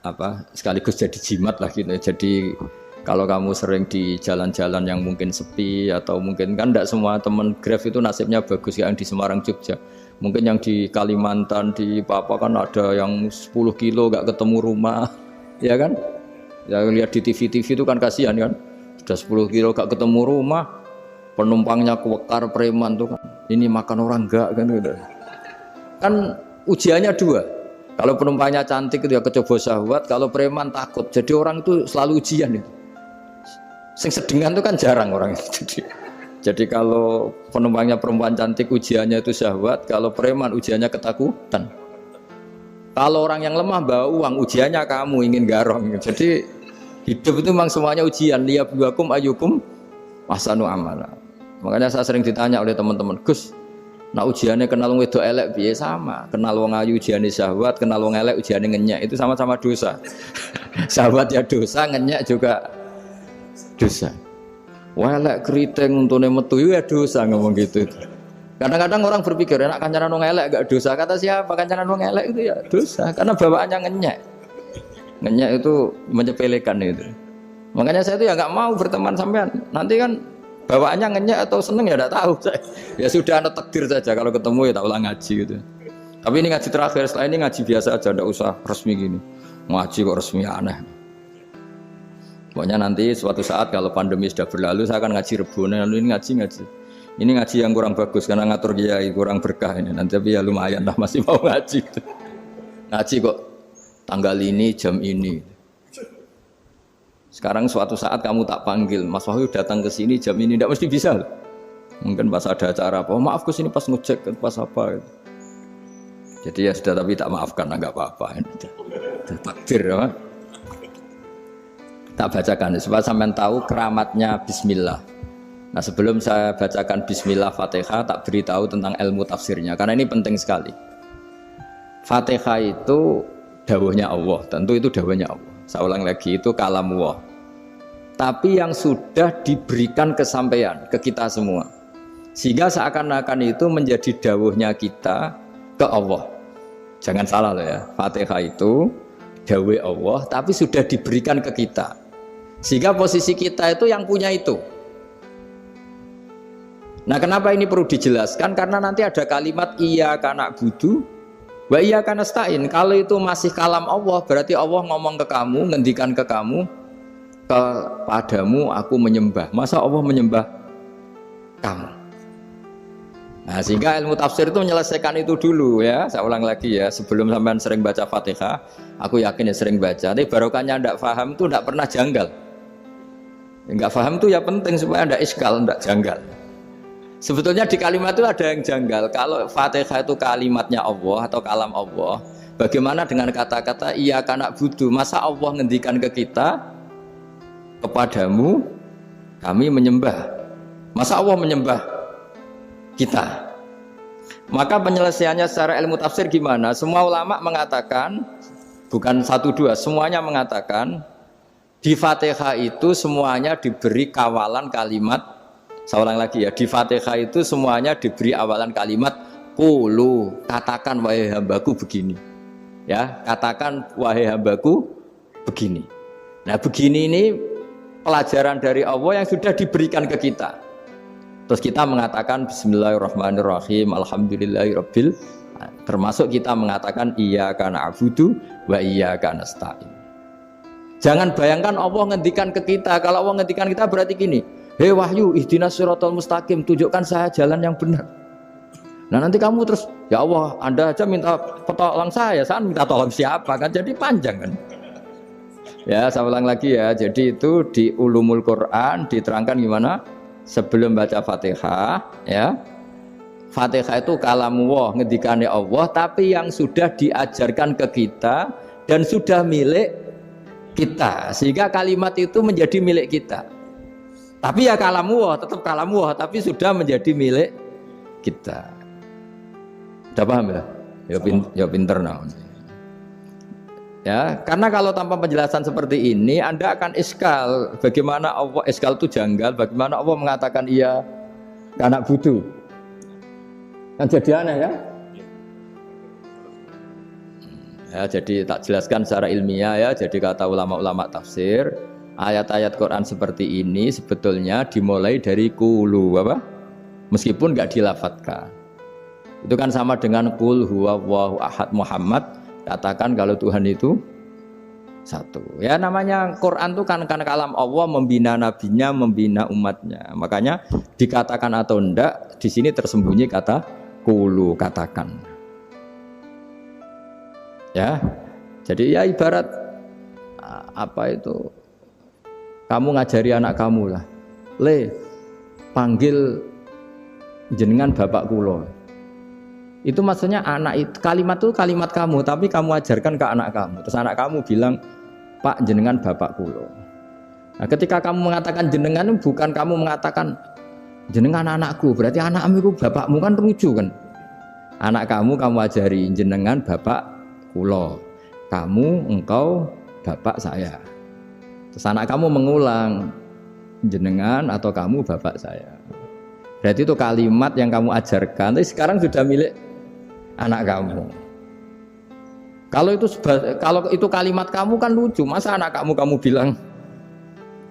apa? Sekaligus jadi jimat lah gitu. Jadi kalau kamu sering di jalan-jalan yang mungkin sepi atau mungkin kan tidak semua teman Grab itu nasibnya bagus yang di Semarang Jogja. Mungkin yang di Kalimantan di Papua kan ada yang 10 kilo gak ketemu rumah, ya kan? Ya lihat di TV-TV itu kan kasihan kan. Sudah 10 kilo gak ketemu rumah, penumpangnya kewekar preman tuh kan. Ini makan orang enggak kan gitu. Kan ujiannya dua. Kalau penumpangnya cantik itu ya kecoba syahwat, kalau preman takut. Jadi orang itu selalu ujian itu. Sing sedengan itu kan jarang orang itu. Jadi kalau penumpangnya perempuan cantik ujiannya itu syahwat, kalau preman ujiannya ketakutan. Kalau orang yang lemah bawa uang ujiannya kamu ingin garong. Jadi hidup itu memang semuanya ujian. Liyabluwakum ayyukum ahsanu amala. Makanya saya sering ditanya oleh teman-teman, Gus, nah ujiannya kenal wong wedok elek piye sama? Kenal wong ayu ujiannya syahwat, kenal wong elek ujiannya ngenyek, itu sama-sama dosa. Syahwat ya dosa, ngenyek juga dosa. Wah elek keriting untune metu ya dosa ngomong gitu. Kadang-kadang orang berpikir enak kancanan wong elek gak dosa. Kata siapa kancanan wong elek itu ya dosa karena bawaannya ngenyek. Ngenyek itu menyepelekan itu. Makanya saya itu ya nggak mau berteman sampean. Nanti kan bawaannya ngenyek atau seneng ya tidak tahu saya. Ya sudah ada takdir saja kalau ketemu ya tak ulang ngaji gitu. Tapi ini ngaji terakhir, setelah ini ngaji biasa aja, tidak usah resmi gini. Ngaji kok resmi aneh. Pokoknya nanti suatu saat kalau pandemi sudah berlalu saya akan ngaji Rebone, lalu ini ngaji. Ini ngaji yang kurang bagus karena ngatur kiai kurang berkah ini. Nanti tapi ya lumayan lah masih mau ngaji. Ngaji kok tanggal ini jam ini. Sekarang suatu saat kamu tak panggil, Mas Wahyu datang ke sini jam ini, tidak mesti bisa. Mungkin pas ada acara apa, maaf ke sini pas ngecek pas apa. Jadi ya sudah tapi tak maafkan, enggak apa-apa. Takdir ya. Tak bacakan supaya sampean tahu keramatnya bismillah. Nah, sebelum saya bacakan bismillah Fatihah, tak beritahu tentang ilmu tafsirnya karena ini penting sekali. Fatihah itu dawuhnya Allah, tentu itu dawuhnya Allah. Saya ulang lagi itu kalam Allah. Tapi yang sudah diberikan kesampaian ke kita semua. Sehingga seakan-akan itu menjadi dawuhnya kita ke Allah. Jangan salah loh ya. Fatihah itu dawuh Allah tapi sudah diberikan ke kita. Sehingga posisi kita itu yang punya itu. Nah kenapa ini perlu dijelaskan? Karena nanti ada kalimat iyyaka na'budu wa iyyaka nasta'in. Kalau itu masih kalam Allah, berarti Allah ngomong ke kamu, ngendikan ke kamu, kepadamu aku menyembah. Masa Allah menyembah kamu? Nah, sehingga ilmu tafsir itu menyelesaikan itu dulu ya. Saya ulang lagi ya, sebelum sampean sering baca Fatihah, aku yakin ya sering baca. Tapi barokahnya ndak paham itu ndak pernah janggal. Enggak paham itu ya penting supaya ndak iskal, ndak janggal. Sebetulnya di kalimat itu ada yang janggal. Kalau Fatihah itu kalimatnya Allah atau kalam Allah, bagaimana dengan kata-kata iyyaka na'budu? Masa Allah ngendikan ke kita, kepadamu kami menyembah? Masa Allah menyembah kita? Maka penyelesaiannya secara ilmu tafsir gimana? Semua ulama mengatakan, bukan satu dua, semuanya mengatakan di Fatihah itu semuanya diberi kawalan kalimat. Saya ulang lagi ya, di Fatihah itu semuanya diberi awalan kalimat qulu, katakan wahai hambaku begini. Ya, katakan wahai hambaku begini. Nah, begini ini pelajaran dari Allah yang sudah diberikan ke kita. Terus kita mengatakan bismillahirrahmanirrahim, alhamdulillahirabbil, termasuk kita mengatakan iyyaka na'budu wa iyyaka nasta'in. Jangan bayangkan Allah ngendikan ke kita. Kalau Allah ngendikan kita berarti gini, hei wahyu ihdinas siratal mustaqim, tunjukkan saya jalan yang benar. Nah nanti kamu terus, ya Allah Anda aja minta tolong saya minta tolong siapa kan, jadi panjang kan. Ya saya ulang lagi ya, jadi itu di Ulumul Quran diterangkan gimana sebelum baca Fatihah ya. Fatihah itu kalamullah, ngendikane Allah, tapi yang sudah diajarkan ke kita dan sudah milik kita, sehingga kalimat itu menjadi milik kita. Tapi ya kalamullah, tetap kalamullah, tapi sudah menjadi milik kita. Udah paham ya? Ya pinter nah. Ya, karena kalau tanpa penjelasan seperti ini, Anda akan iskal. Bagaimana Allah, iskal itu janggal, bagaimana Allah mengatakan iya karena butuh. Kan jadi aneh ya? Ya, jadi tak jelaskan secara ilmiah ya. Jadi kata ulama-ulama tafsir, ayat-ayat Quran seperti ini sebetulnya dimulai dari qulu apa? Meskipun enggak dilafatkan. Itu kan sama dengan qul huwallahu ahad Muhammad, katakan kalau Tuhan itu satu. Ya namanya Quran itu kan kalam Allah, membina nabinya, membina umatnya. Makanya dikatakan atau enggak, di sini tersembunyi kata qulu, katakan. Ya. Jadi ya ibarat apa itu? Kamu ngajari anak kamu lah, le panggil jenengan bapak kulo. Itu maksudnya anak itu, kalimat itu kalimat kamu, tapi kamu ajarkan ke anak kamu. Terus anak kamu bilang, Pak jenengan bapak kulo. Nah, ketika kamu mengatakan jenengan, bukan kamu mengatakan jenengan anakku, berarti anakmu itu bapakmu, kan lucu kan? Anak kamu ajari jenengan bapak kulo, kamu engkau bapak saya. Terus anak kamu mengulang jenengan atau kamu bapak saya. Berarti itu kalimat yang kamu ajarkan, tapi sekarang sudah milik anak kamu. Kalau itu kalimat kamu kan lucu, masa anak kamu bilang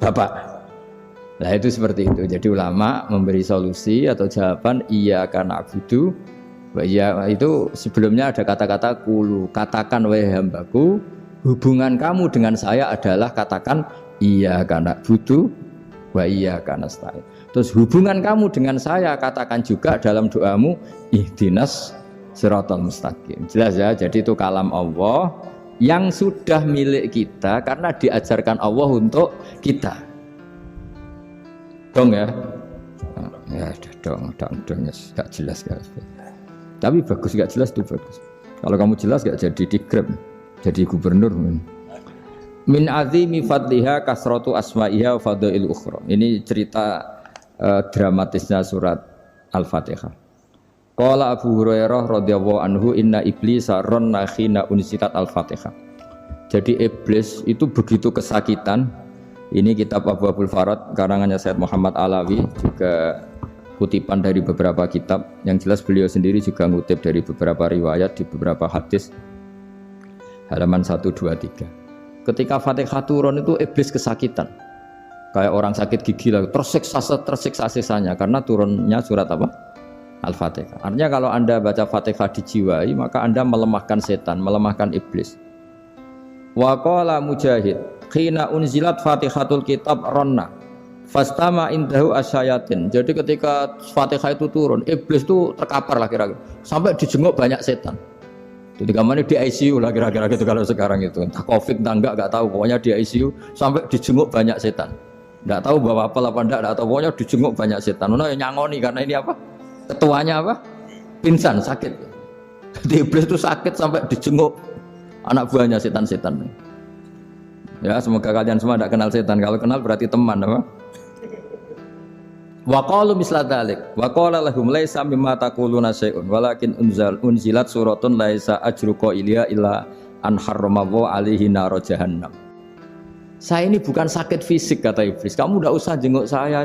bapak. Nah itu seperti itu. Jadi ulama memberi solusi atau jawaban iyyaka na'budu wa iya, itu sebelumnya ada kata-kata qulu, katakan wahai hambaku, hubungan kamu dengan saya adalah katakan iyyaka na'budu wa iyyaka nasta'in. Terus hubungan kamu dengan saya katakan juga dalam doamu ihdinas siratal mustaqim. Jelas ya, jadi itu kalam Allah yang sudah milik kita karena diajarkan Allah untuk kita. Dong ya? Ya dong, gak jelas gak. Tapi bagus, gak jelas itu bagus. Kalau kamu jelas gak jadi digrab, jadi gubernur. Min azimi fadliha kasratu asma'iha wa fadail ukhra. Ini cerita dramatisnya surat Al-Fatihah. Qala Abu Hurairah radhiyallahu anhu inna iblisa ranna khina unsitat Al-Fatihah. Jadi iblis itu begitu kesakitan. Ini kitab Abwaabul Farad karangannya Sayyid Muhammad Alawi, juga kutipan dari beberapa kitab. Yang jelas beliau sendiri juga ngutip dari beberapa riwayat di beberapa hadis. Halaman 123. Ketika Fatihah turun itu iblis kesakitan. Kayak orang sakit gigi lah, tersiksa sisanya karena turunnya surat apa? Al-Fatihah. Artinya kalau Anda baca Fatihah dijiwai, maka Anda melemahkan setan, melemahkan iblis. Wa qala Mujahid, khina unzilat Fatihatul Kitab ronna fastama indahu asyayatin. Jadi ketika Fatihah itu turun, iblis itu terkapar lah kira-kira. Sampai dijenguk banyak setan. Jadi kamarnya di ICU lah kira-kira gitu kalau sekarang itu. Entah Covid entah enggak tahu. Pokoknya di ICU sampai dijenguk banyak setan. Enggak tahu bawa apa enggak tahu. Pokoknya dijenguk banyak setan. Ono yang nyangoni karena ini apa? Ketuanya apa? Pingsan, sakit. Jadi iblis itu sakit sampai dijenguk anak buahnya setan-setan. Ya, semoga kalian semua tidak kenal setan. Kalau kenal berarti teman, apa? Wa qalu misla dzalik. Wa qala lahum laisa mimma taquluna syai'un walakin unzilat suratun laisa ajru qailiha illa an harramahu alaihi nar jahannam. Saya ini bukan sakit fisik kata iblis. Kamu tidak usah jenguk saya,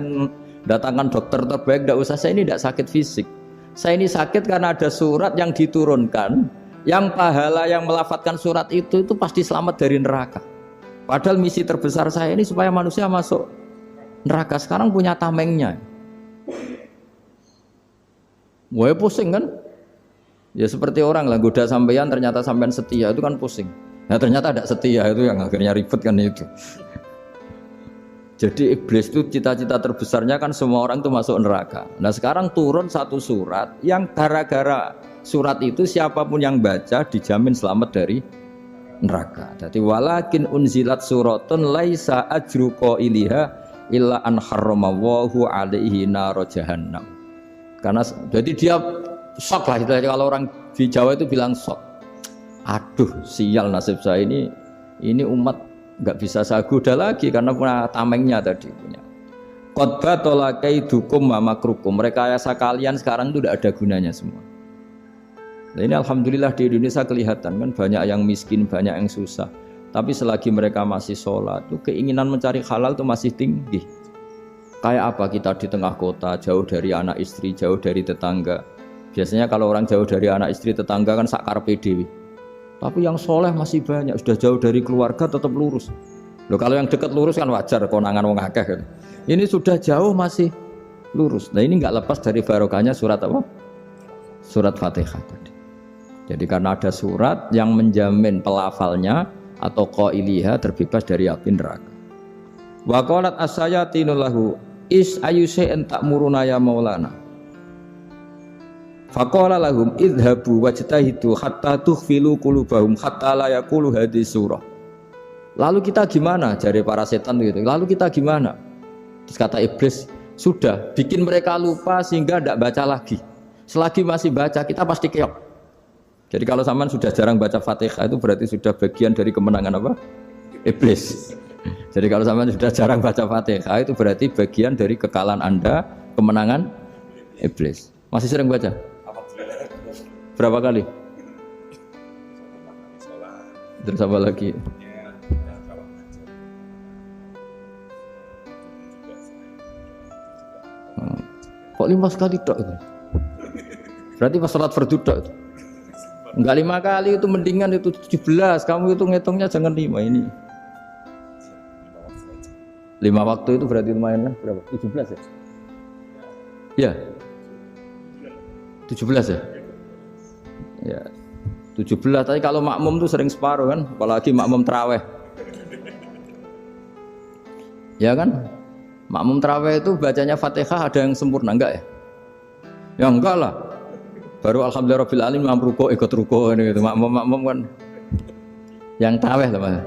datangkan dokter terbaik, tidak usah. Saya ini tidak sakit fisik. Saya ini sakit karena ada surat yang diturunkan, yang pahala yang melafatkan surat itu pasti selamat dari neraka. Padahal misi terbesar saya ini supaya manusia masuk neraka. Sekarang punya tamengnya. Wah pusing kan? Ya seperti orang lah goda sampean ternyata sampean setia itu kan pusing. Nah ternyata tidak setia itu yang akhirnya ribet kan itu. Jadi iblis itu cita-cita terbesarnya kan semua orang itu masuk neraka. Nah sekarang turun satu surat yang gara-gara surat itu siapapun yang baca dijamin selamat dari neraka. Jadi walakin unzilat suratun laisa ajru qailiha illa an harramahu alaihi nar jahannam. Karena jadi dia shock lah istilahnya, kalau orang di Jawa itu bilang shock. Aduh sial nasib saya ini umat nggak bisa saya goda lagi karena punya tamengnya tadi punya. Qad tolakaidukum wa makrukum. Rekayasa kalian sekarang itu tidak ada gunanya semua. Nah ini alhamdulillah di Indonesia kelihatan kan banyak yang miskin, banyak yang susah. Tapi selagi mereka masih sholat, tuh keinginan mencari halal itu masih tinggi. Kayak apa kita di tengah kota, jauh dari anak istri, jauh dari tetangga. Biasanya kalau orang jauh dari anak istri, tetangga kan sakar PDW. Tapi yang soleh masih banyak, sudah jauh dari keluarga tetap lurus. Loh kalau yang dekat lurus kan wajar, konangan wong akeh kan. Ini sudah jauh masih lurus. Nah ini nggak lepas dari barokahnya surat apa? Surat Fatihah tadi. Jadi karena ada surat yang menjamin pelafalnya atau qailiha terbebas dari api neraka. Wa qalat as-sayatinu lahu is ayusai'an ta'muruna ya maulana. Faqala lahum idhabu wajtahidu hatta tukhfilu qulubahum hatta la yaqulu hadhihi surah. Lalu kita gimana? Jari para setan gitu. Lalu kita gimana? Terus kata iblis, sudah bikin mereka lupa sehingga tidak baca lagi. Selagi masih baca kita pasti keok. Jadi kalau sampean sudah jarang baca Fatihah itu berarti sudah bagian dari kemenangan apa? Iblis. Jadi kalau sampean sudah jarang baca Fatihah itu berarti bagian dari kekalahan Anda, kemenangan iblis. Masih sering baca? Berapa kali? Terus apa lagi? Kok 5 kali tok itu? Berarti pas sholat fardu tok itu? Enggak 5 kali itu mendingan itu 17. Kamu itu ngitungnya jangan 5 ini. 5 waktu itu berarti lumayan kan? Berapa? 17 ya? Iya. 17 ya? Ya. 17 tapi kalau makmum tuh sering separuh kan, apalagi makmum tarawih. Ya kan? Makmum tarawih itu bacanya Fatihah ada yang sempurna enggak ya? Ya enggak lah. Baru alhamdulillahirabbil alamin imam ruku ikut ruku gitu. Makmum kan yang tarawih lah Mas.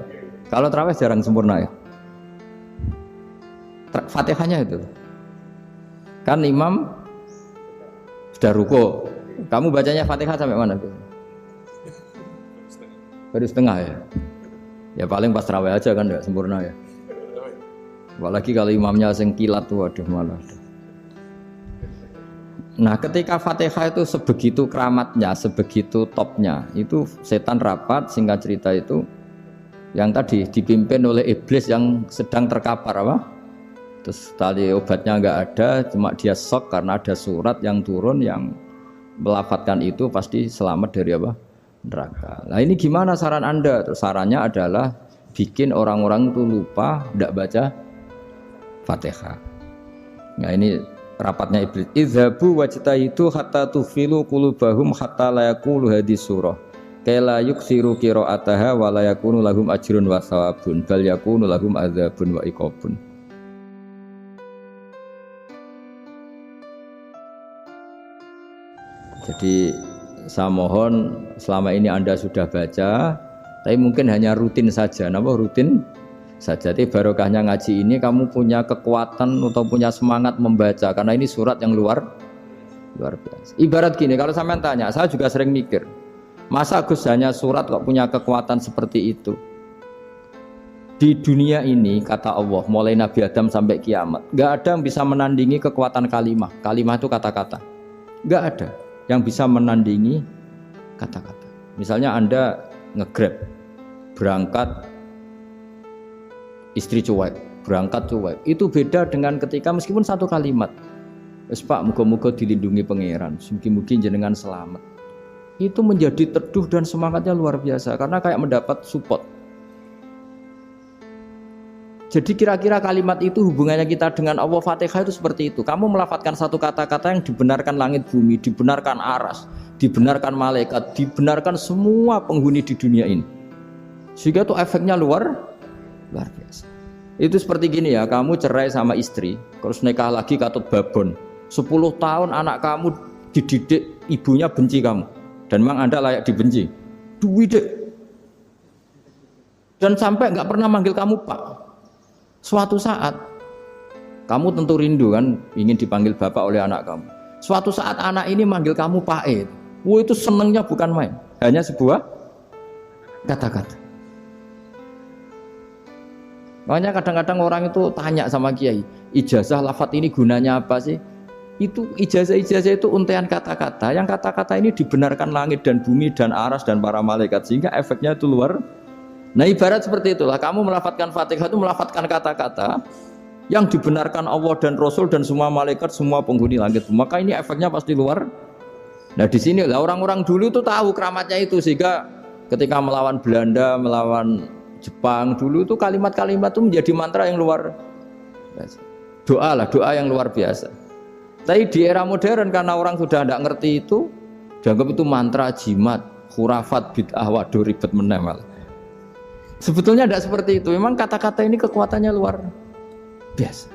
Kalau tarawih jarang sempurna ya. Fatihahnya itu. Kan imam sudah ruku. Kamu bacanya Fatihah sampai mana tuh? Baru setengah ya. Ya paling pas tarawih aja kan enggak sempurna ya. Apalagi kalau imamnya sing kilat tuh waduh malah. Nah ketika Fatihah itu sebegitu keramatnya, sebegitu topnya, itu setan rapat, singkat cerita itu yang tadi dipimpin oleh iblis yang sedang terkapar apa? Terus tali obatnya nggak ada, cuma dia shock karena ada surat yang turun yang melafatkan itu pasti selamat dari apa? Neraka. Nah ini gimana saran Anda? Terus sarannya adalah bikin orang-orang itu lupa, tidak baca Fatihah. Nah ini rapatnya iblis. Idzabu wajtahidu hatta tufilu qulubahum hatta la yaqulu hadhihi surah. kala yuksiru qiraataha wa la yakunu lahum ajrun wa thawabun bal yakunu lahum adzabun wa iqabun. Jadi saya mohon selama ini Anda sudah baca, tapi mungkin hanya rutin saja. Napa rutin saja? Jadi barokahnya ngaji ini kamu punya kekuatan atau punya semangat membaca karena ini surat yang luar biasa. Ibarat gini, kalau sampean tanya, saya juga sering mikir, masa Gus hanya surat kok punya kekuatan seperti itu? Di dunia ini kata Allah, mulai Nabi Adam sampai kiamat, nggak ada yang bisa menandingi kekuatan kalimah. Kalimah itu kata-kata, nggak ada yang bisa menandingi kata-kata. Misalnya Anda nge-Grab, berangkat istri cuek, berangkat cuek. Itu beda dengan ketika meskipun satu kalimat, wes Pak, muga-muga dilindungi pangeran, mugi-mugi jenengan selamat. Itu menjadi teduh dan semangatnya luar biasa karena kayak mendapat support. Jadi kira-kira kalimat itu hubungannya kita dengan Allah. Fatihah itu seperti itu. Kamu melafadzkan satu kata-kata yang dibenarkan langit bumi, dibenarkan aras, dibenarkan malaikat, dibenarkan semua penghuni di dunia ini. Sehingga itu efeknya luar biasa. Itu seperti gini ya, kamu cerai sama istri, terus nikah lagi katut babon. 10 tahun anak kamu dididik, ibunya benci kamu. Dan memang Anda layak dibenci. Duwidek. Dan sampai nggak pernah manggil kamu Pak. Suatu saat kamu tentu rindu kan ingin dipanggil bapak oleh anak kamu. Suatu saat anak ini manggil kamu Pak E. Itu senengnya bukan main, hanya sebuah kata-kata. Makanya kadang-kadang orang itu tanya sama kiai, ijazah lafadz ini gunanya apa sih? Itu ijazah itu untaian kata-kata. Yang kata-kata ini dibenarkan langit dan bumi dan aras dan para malaikat sehingga efeknya itu luar. Nah ibarat seperti itulah, kamu melafadzkan Fatihah itu melafadzkan kata-kata yang dibenarkan Allah dan Rasul dan semua malaikat, semua penghuni langit. Maka ini efeknya pasti luar. Nah di sini lah orang-orang dulu itu tahu keramatnya itu sehingga ketika melawan Belanda, melawan Jepang dulu itu kalimat-kalimat itu menjadi mantra yang luar biasa. Doa yang luar biasa. Tapi di era modern karena orang sudah tidak ngerti itu, dianggap itu mantra, jimat, khurafat, bid'ah, waduh ribet menemal. Sebetulnya tidak seperti itu. Memang kata-kata ini kekuatannya luar biasa.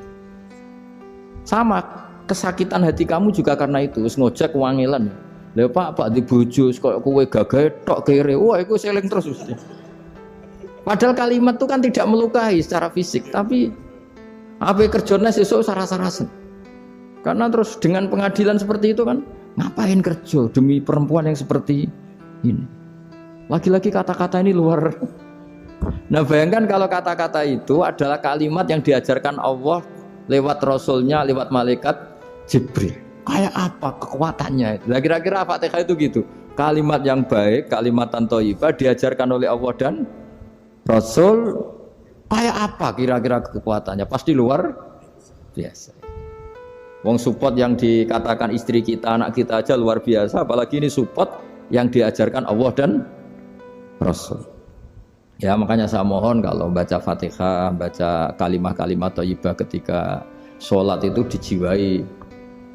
Sama kesakitan hati kamu juga karena itu. Ngojek wangilan. Lha Pak di bojo kok kowe gagahe tok kere. Wah, iku seling terus. Padahal kalimat itu kan tidak melukai secara fisik, tapi apa kerjanya sesuk sarah-sarasen. Karena terus dengan pengadilan seperti itu kan, ngapain kerja demi perempuan yang seperti ini? Lagi-lagi kata-kata ini luar. Nah bayangkan kalau kata-kata itu adalah kalimat yang diajarkan Allah lewat Rasulnya, lewat malaikat Jibril. Kayak apa kekuatannya itu? Nah kira-kira Fatihah itu gitu. Kalimat yang baik, kalimatan thayyibah diajarkan oleh Allah dan Rasul. Kayak apa kira-kira kekuatannya? Pasti luar biasa. Wong support yang dikatakan istri kita, anak kita aja luar biasa. Apalagi ini support yang diajarkan Allah dan Rasul. Ya makanya saya mohon kalau baca Fatihah, baca kalimat-kalimat thayyibah ketika sholat itu dijiwai.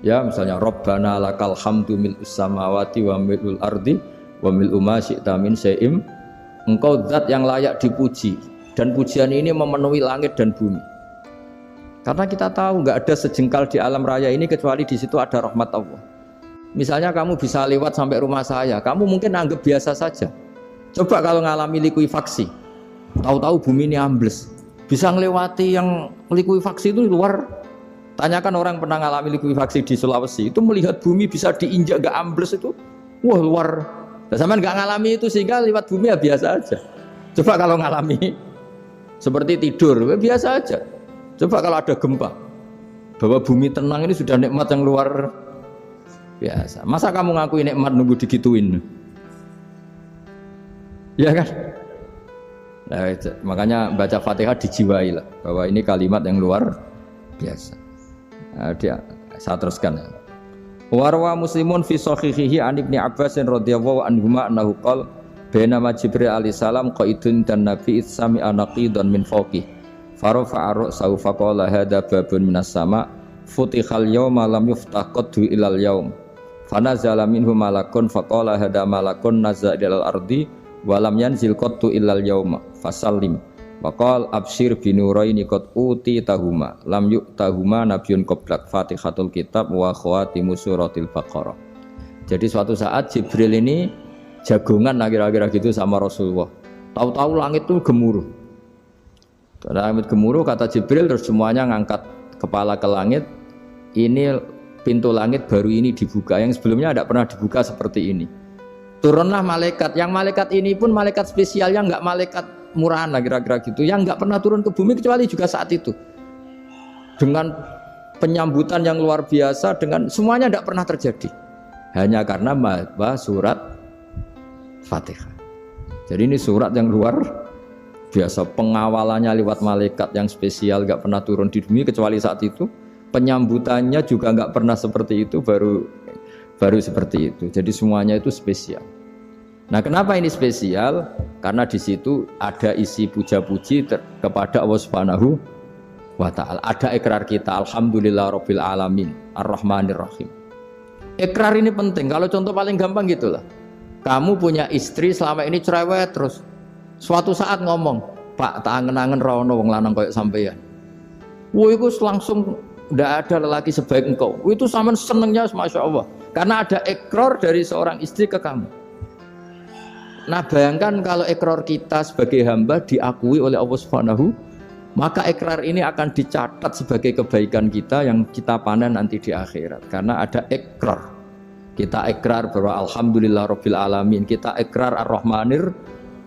Ya misalnya Rabbana lakal hamdu mil'us samawati wa mil'ul ardi wa mil'u ma syi'ta min syai'im. Engkau zat yang layak dipuji dan pujian ini memenuhi langit dan bumi. Karena kita tahu nggak ada sejengkal di alam raya ini kecuali di situ ada rahmat Allah. Misalnya kamu bisa lewat sampai rumah saya, kamu mungkin anggap biasa saja. Coba kalau ngalami likuifaksi, tahu-tahu bumi ini ambles, bisa ngelewati yang likuifaksi itu luar. Tanyakan orang pernah ngalami likuifaksi di Sulawesi, itu melihat bumi bisa diinjak gak ambles itu, wah luar. Dan sampean gak ngalami itu sehingga lewat bumi ya biasa aja. Coba kalau ngalami seperti tidur, ya biasa aja. Coba kalau ada gempa, bahwa bumi tenang ini sudah nikmat yang luar biasa. Masa kamu ngakui nikmat nunggu digituin? Ya kan? Nah, makanya baca Fatihah dijiwai lah bahwa ini kalimat yang luar biasa. Nah, saya teruskan. Warwa Muslimun fi sahihihi an Ibnu Abbas radhiyallahu anhuma annahu qala bainama Jibril alaihi salam qaidun dan Nabi sami anaqidan min fawqi farafa'a ra'sahu faqala hadza babun minas sama futihal yawma lam yuftah qaddu ilal yaum Fanazala minhu malakun faqala hada malakun nazza ilal ardi walam yanzil qattu illal yauma fasallim waqal absyir binuraini qad uti tahuma lam yu'tahuma nabiyyun qablak Fatihatul Kitab wa khawatimu suratil Baqarah. Jadi suatu saat Jibril ini jagongan kira-kira gitu sama Rasulullah. Tahu-tahu langit itu gemuruh. Langit gemuruh kata Jibril terus semuanya ngangkat kepala ke langit. Ini pintu langit baru ini dibuka, yang sebelumnya tidak pernah dibuka seperti ini. Turunlah malaikat, yang malaikat ini pun malaikat spesial, yang enggak malaikat murahan lah kira-kira gitu, yang enggak pernah turun ke bumi kecuali juga saat itu. Dengan penyambutan yang luar biasa, dengan semuanya tidak pernah terjadi. Hanya karena membaca surat Fatihah. Jadi ini surat yang luar biasa, pengawalannya lewat malaikat yang spesial, enggak pernah turun di bumi kecuali saat itu. Penyambutannya juga nggak pernah seperti itu, baru seperti itu. Jadi semuanya itu spesial. Nah, kenapa ini spesial? Karena di situ ada isi puja-puji kepada Allah Subhanahu wa Ta'ala. Ada ikrar kita, alhamdulillah rabbil alamin, ar-rahmanir rahim. Ikrar ini penting. Kalau contoh paling gampang gitulah. Kamu punya istri selama ini cerewet terus. Suatu saat ngomong, "Pak, tak angen-angen ra ono wong lanang koyo sampeyan." Wah, itu langsung tidak ada lelaki sebaik engkau. Itu sama senengnya, masya Allah. Karena ada ikrar dari seorang istri ke kamu. Nah, bayangkan kalau ikrar kita sebagai hamba diakui oleh Allah Subhanahu, maka ikrar ini akan dicatat sebagai kebaikan kita yang kita panen nanti di akhirat. Karena ada ikrar. Kita ikrar bahwa alhamdulillah rabbil alamin. Kita ikrar ar-rahmanir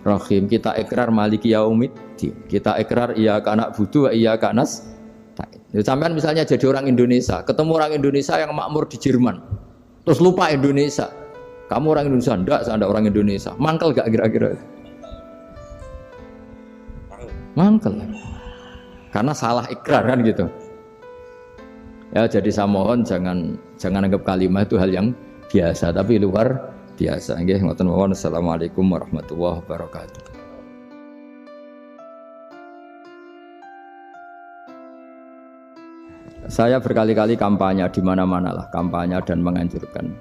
rahim. Kita ikrar maliki yaumiddin. Kita ikrar iyyaka na'budu wa iyyaka nasta'in. Sampean misalnya jadi orang Indonesia, ketemu orang Indonesia yang makmur di Jerman, terus lupa Indonesia. Kamu orang Indonesia? Enggak, saya enggak orang Indonesia. Mangkel gak kira-kira? Mangkel. Karena salah ikrar kan gitu. Ya, jadi saya mohon jangan anggap kalimat itu hal yang biasa, tapi luar biasa. Nggih, ngoten mawon. Assalamualaikum warahmatullahi wabarakatuh. Saya berkali-kali kampanye di mana-mana lah, kampanye dan menganjurkan.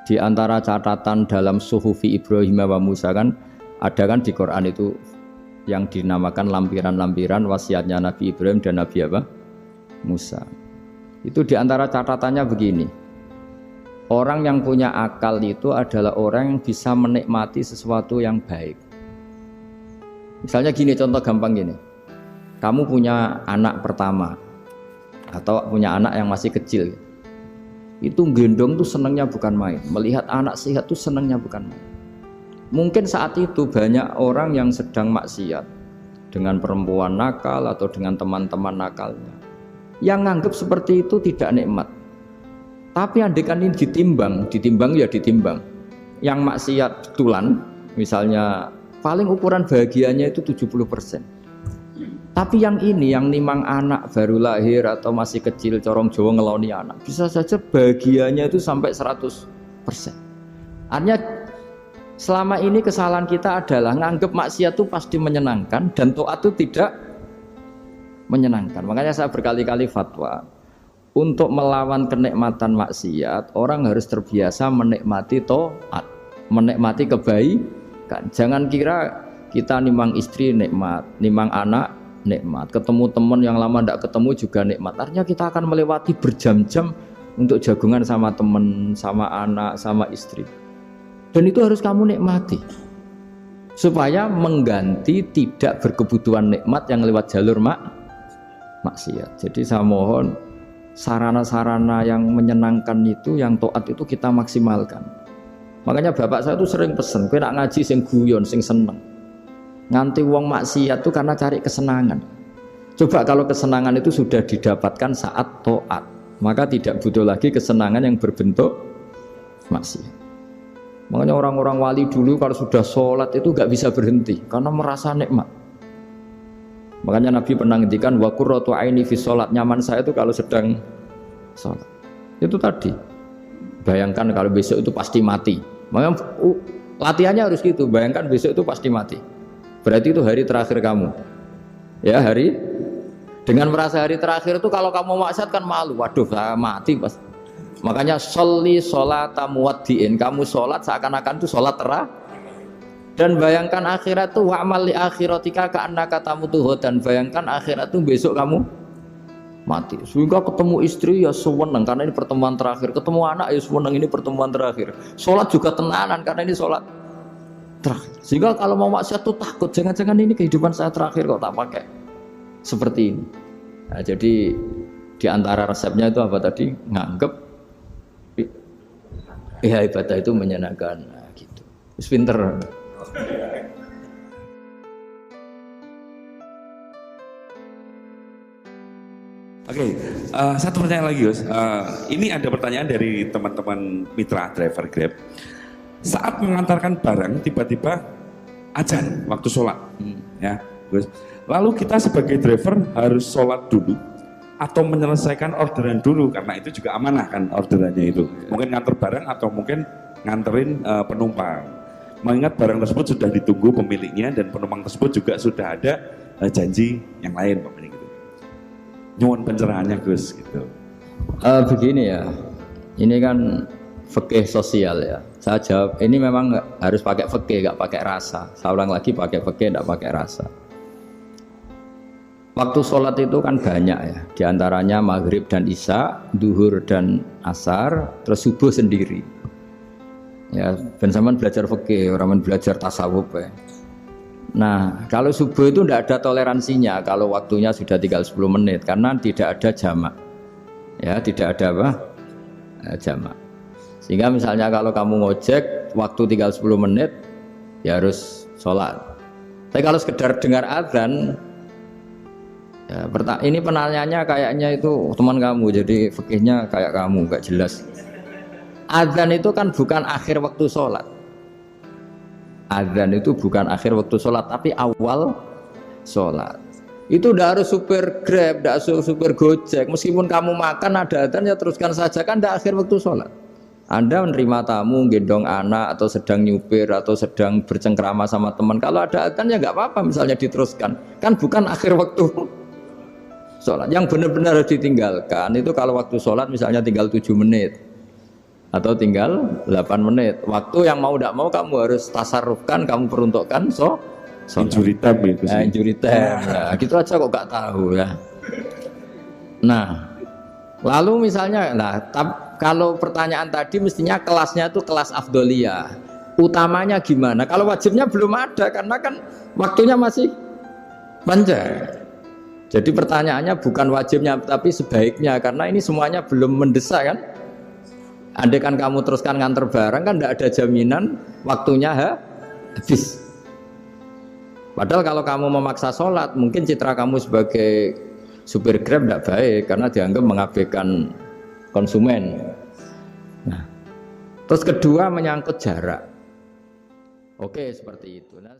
Di antara catatan dalam Suhufi Ibrahim wa Musa kan ada kan di Quran itu yang dinamakan lampiran-lampiran wasiatnya Nabi Ibrahim dan Nabi apa? Musa. Itu di antara catatannya begini. Orang yang punya akal itu adalah orang yang bisa menikmati sesuatu yang baik. Misalnya gini, contoh gampang gini. Kamu punya anak pertama atau punya anak yang masih kecil, itu gendong tuh senangnya bukan main. Melihat anak sehat tuh senangnya bukan main. Mungkin saat itu banyak orang yang sedang maksiat dengan perempuan nakal atau dengan teman-teman nakalnya, yang nganggap seperti itu tidak nikmat. Tapi andaikan ini ditimbang ya ditimbang. Yang maksiat betulan, misalnya paling ukuran bahagianya itu 70%. Tapi yang ini, yang nimang anak baru lahir atau masih kecil, corong Jawa ngeloni anak, bisa saja bahagianya itu sampai 100%. Artinya selama ini kesalahan kita adalah nganggep maksiat itu pasti menyenangkan dan taat itu tidak menyenangkan. Makanya saya berkali-kali fatwa, untuk melawan kenikmatan maksiat, orang harus terbiasa menikmati taat, menikmati kebaikan. Jangan kira kita nimang istri nikmat, nimang anak nikmat, ketemu teman yang lama tidak ketemu juga nikmat. Artinya kita akan melewati berjam-jam untuk jagungan sama teman, sama anak, sama istri. Dan itu harus kamu nikmati supaya mengganti tidak berkebutuhan nikmat yang lewat jalur maksiat. Jadi saya mohon sarana-sarana yang menyenangkan itu, yang taat itu kita maksimalkan. Makanya bapak saya tuh sering pesen, kowe nak ngaji sing guyon, sing seneng. Nganti wong maksiat itu karena cari kesenangan. Coba kalau kesenangan itu sudah didapatkan saat taat, maka tidak butuh lagi kesenangan yang berbentuk maksiat. Makanya orang-orang wali dulu kalau sudah sholat itu gak bisa berhenti karena merasa nikmat. Makanya Nabi pernah ngendikan wa qurratu aini fi sholat, nyaman saya itu kalau sedang sholat. Itu tadi. Bayangkan kalau besok itu pasti mati. Makanya latihannya harus gitu. Bayangkan besok itu pasti mati. Berarti itu hari terakhir kamu. Ya, dengan merasa hari terakhir itu kalau kamu maksiat kan malu. Waduh, saya mati pas. Makanya sholli sholata muwaddiin, kamu sholat seakan-akan itu sholat dan bayangkan akhirat tuh wa'mal li akhiratika ka'annaka tamutu dan bayangkan akhirat tuh besok kamu mati. Sehingga ketemu istri ya seneng karena ini pertemuan terakhir, ketemu anak ya seneng ini pertemuan terakhir. Sholat juga tenanan karena ini sholat terakhir. Sehingga kalau mau maksiat tuh takut, jangan-jangan ini kehidupan saya terakhir kok tak pakai seperti ini. Nah, jadi di antara resepnya itu apa tadi? Nganggep ya ibadah itu menyenangkan, nah, gitu. Terus pinter. Oke, satu pertanyaan lagi, Gus. Ini ada pertanyaan dari teman-teman mitra driver Grab. Saat mengantarkan barang, tiba-tiba azan waktu sholat, ya, Gus. Lalu kita sebagai driver harus sholat dulu atau menyelesaikan orderan dulu karena itu juga amanah kan orderannya itu. Mungkin nganter barang atau mungkin nganterin penumpang. Mengingat barang tersebut sudah ditunggu pemiliknya dan penumpang tersebut juga sudah ada janji yang lain pemilik itu. Nyuwun pencerahannya Gus gitu. Begini ya, ini kan fikih sosial ya. Saya jawab ini memang harus pakai fikih, nggak pakai rasa. Saya ulang lagi pakai fikih, nggak pakai rasa. Waktu sholat itu kan banyak ya, diantaranya maghrib dan isya, duhur dan asar, terus subuh sendiri. Ya, ben sampean belajar fikih, orang belajar tasawuf ya. Nah, kalau subuh itu tidak ada toleransinya kalau waktunya sudah tinggal 10 menit karena tidak ada jamak. Ya, tidak ada apa? Jamak. Sehingga misalnya kalau kamu ngojek waktu tinggal 10 menit ya harus sholat. Tapi kalau sekedar dengar azan ya, ini penanyanya kayaknya itu teman kamu, jadi fikihnya kayak kamu, gak jelas. Azan itu kan bukan akhir waktu sholat. Azan itu bukan akhir waktu sholat, tapi awal sholat. Itu udah harus supir Grab, udah harus supir Gojek. Meskipun kamu makan ada azan ya teruskan saja, kan udah akhir waktu sholat. Anda menerima tamu, gendong anak, atau sedang nyupir, atau sedang bercengkrama sama teman. Kalau ada azan ya nggak apa-apa, misalnya diteruskan. Kan bukan akhir waktu sholat. Yang benar-benar harus ditinggalkan itu kalau waktu sholat misalnya tinggal 7 menit atau tinggal 8 menit. Waktu yang mau tidak mau kamu harus tasarrufkan, kamu peruntukkan injury time itu sih. Injury time. Ya, gitu aja kok nggak tahu ya. Nah, lalu misalnya, kalau pertanyaan tadi mestinya kelasnya itu kelas afdoliyah. Utamanya gimana? Kalau wajibnya belum ada karena kan waktunya masih panjang. Jadi pertanyaannya bukan wajibnya tapi sebaiknya karena ini semuanya belum mendesak kan. Andai kan kamu teruskan nganter barang kan tidak ada jaminan waktunya habis. Padahal kalau kamu memaksa sholat mungkin citra kamu sebagai supir Grab tidak baik karena dianggap mengabaikan konsumen. Nah, terus kedua menyangkut jarak. Oke seperti itu. Nah,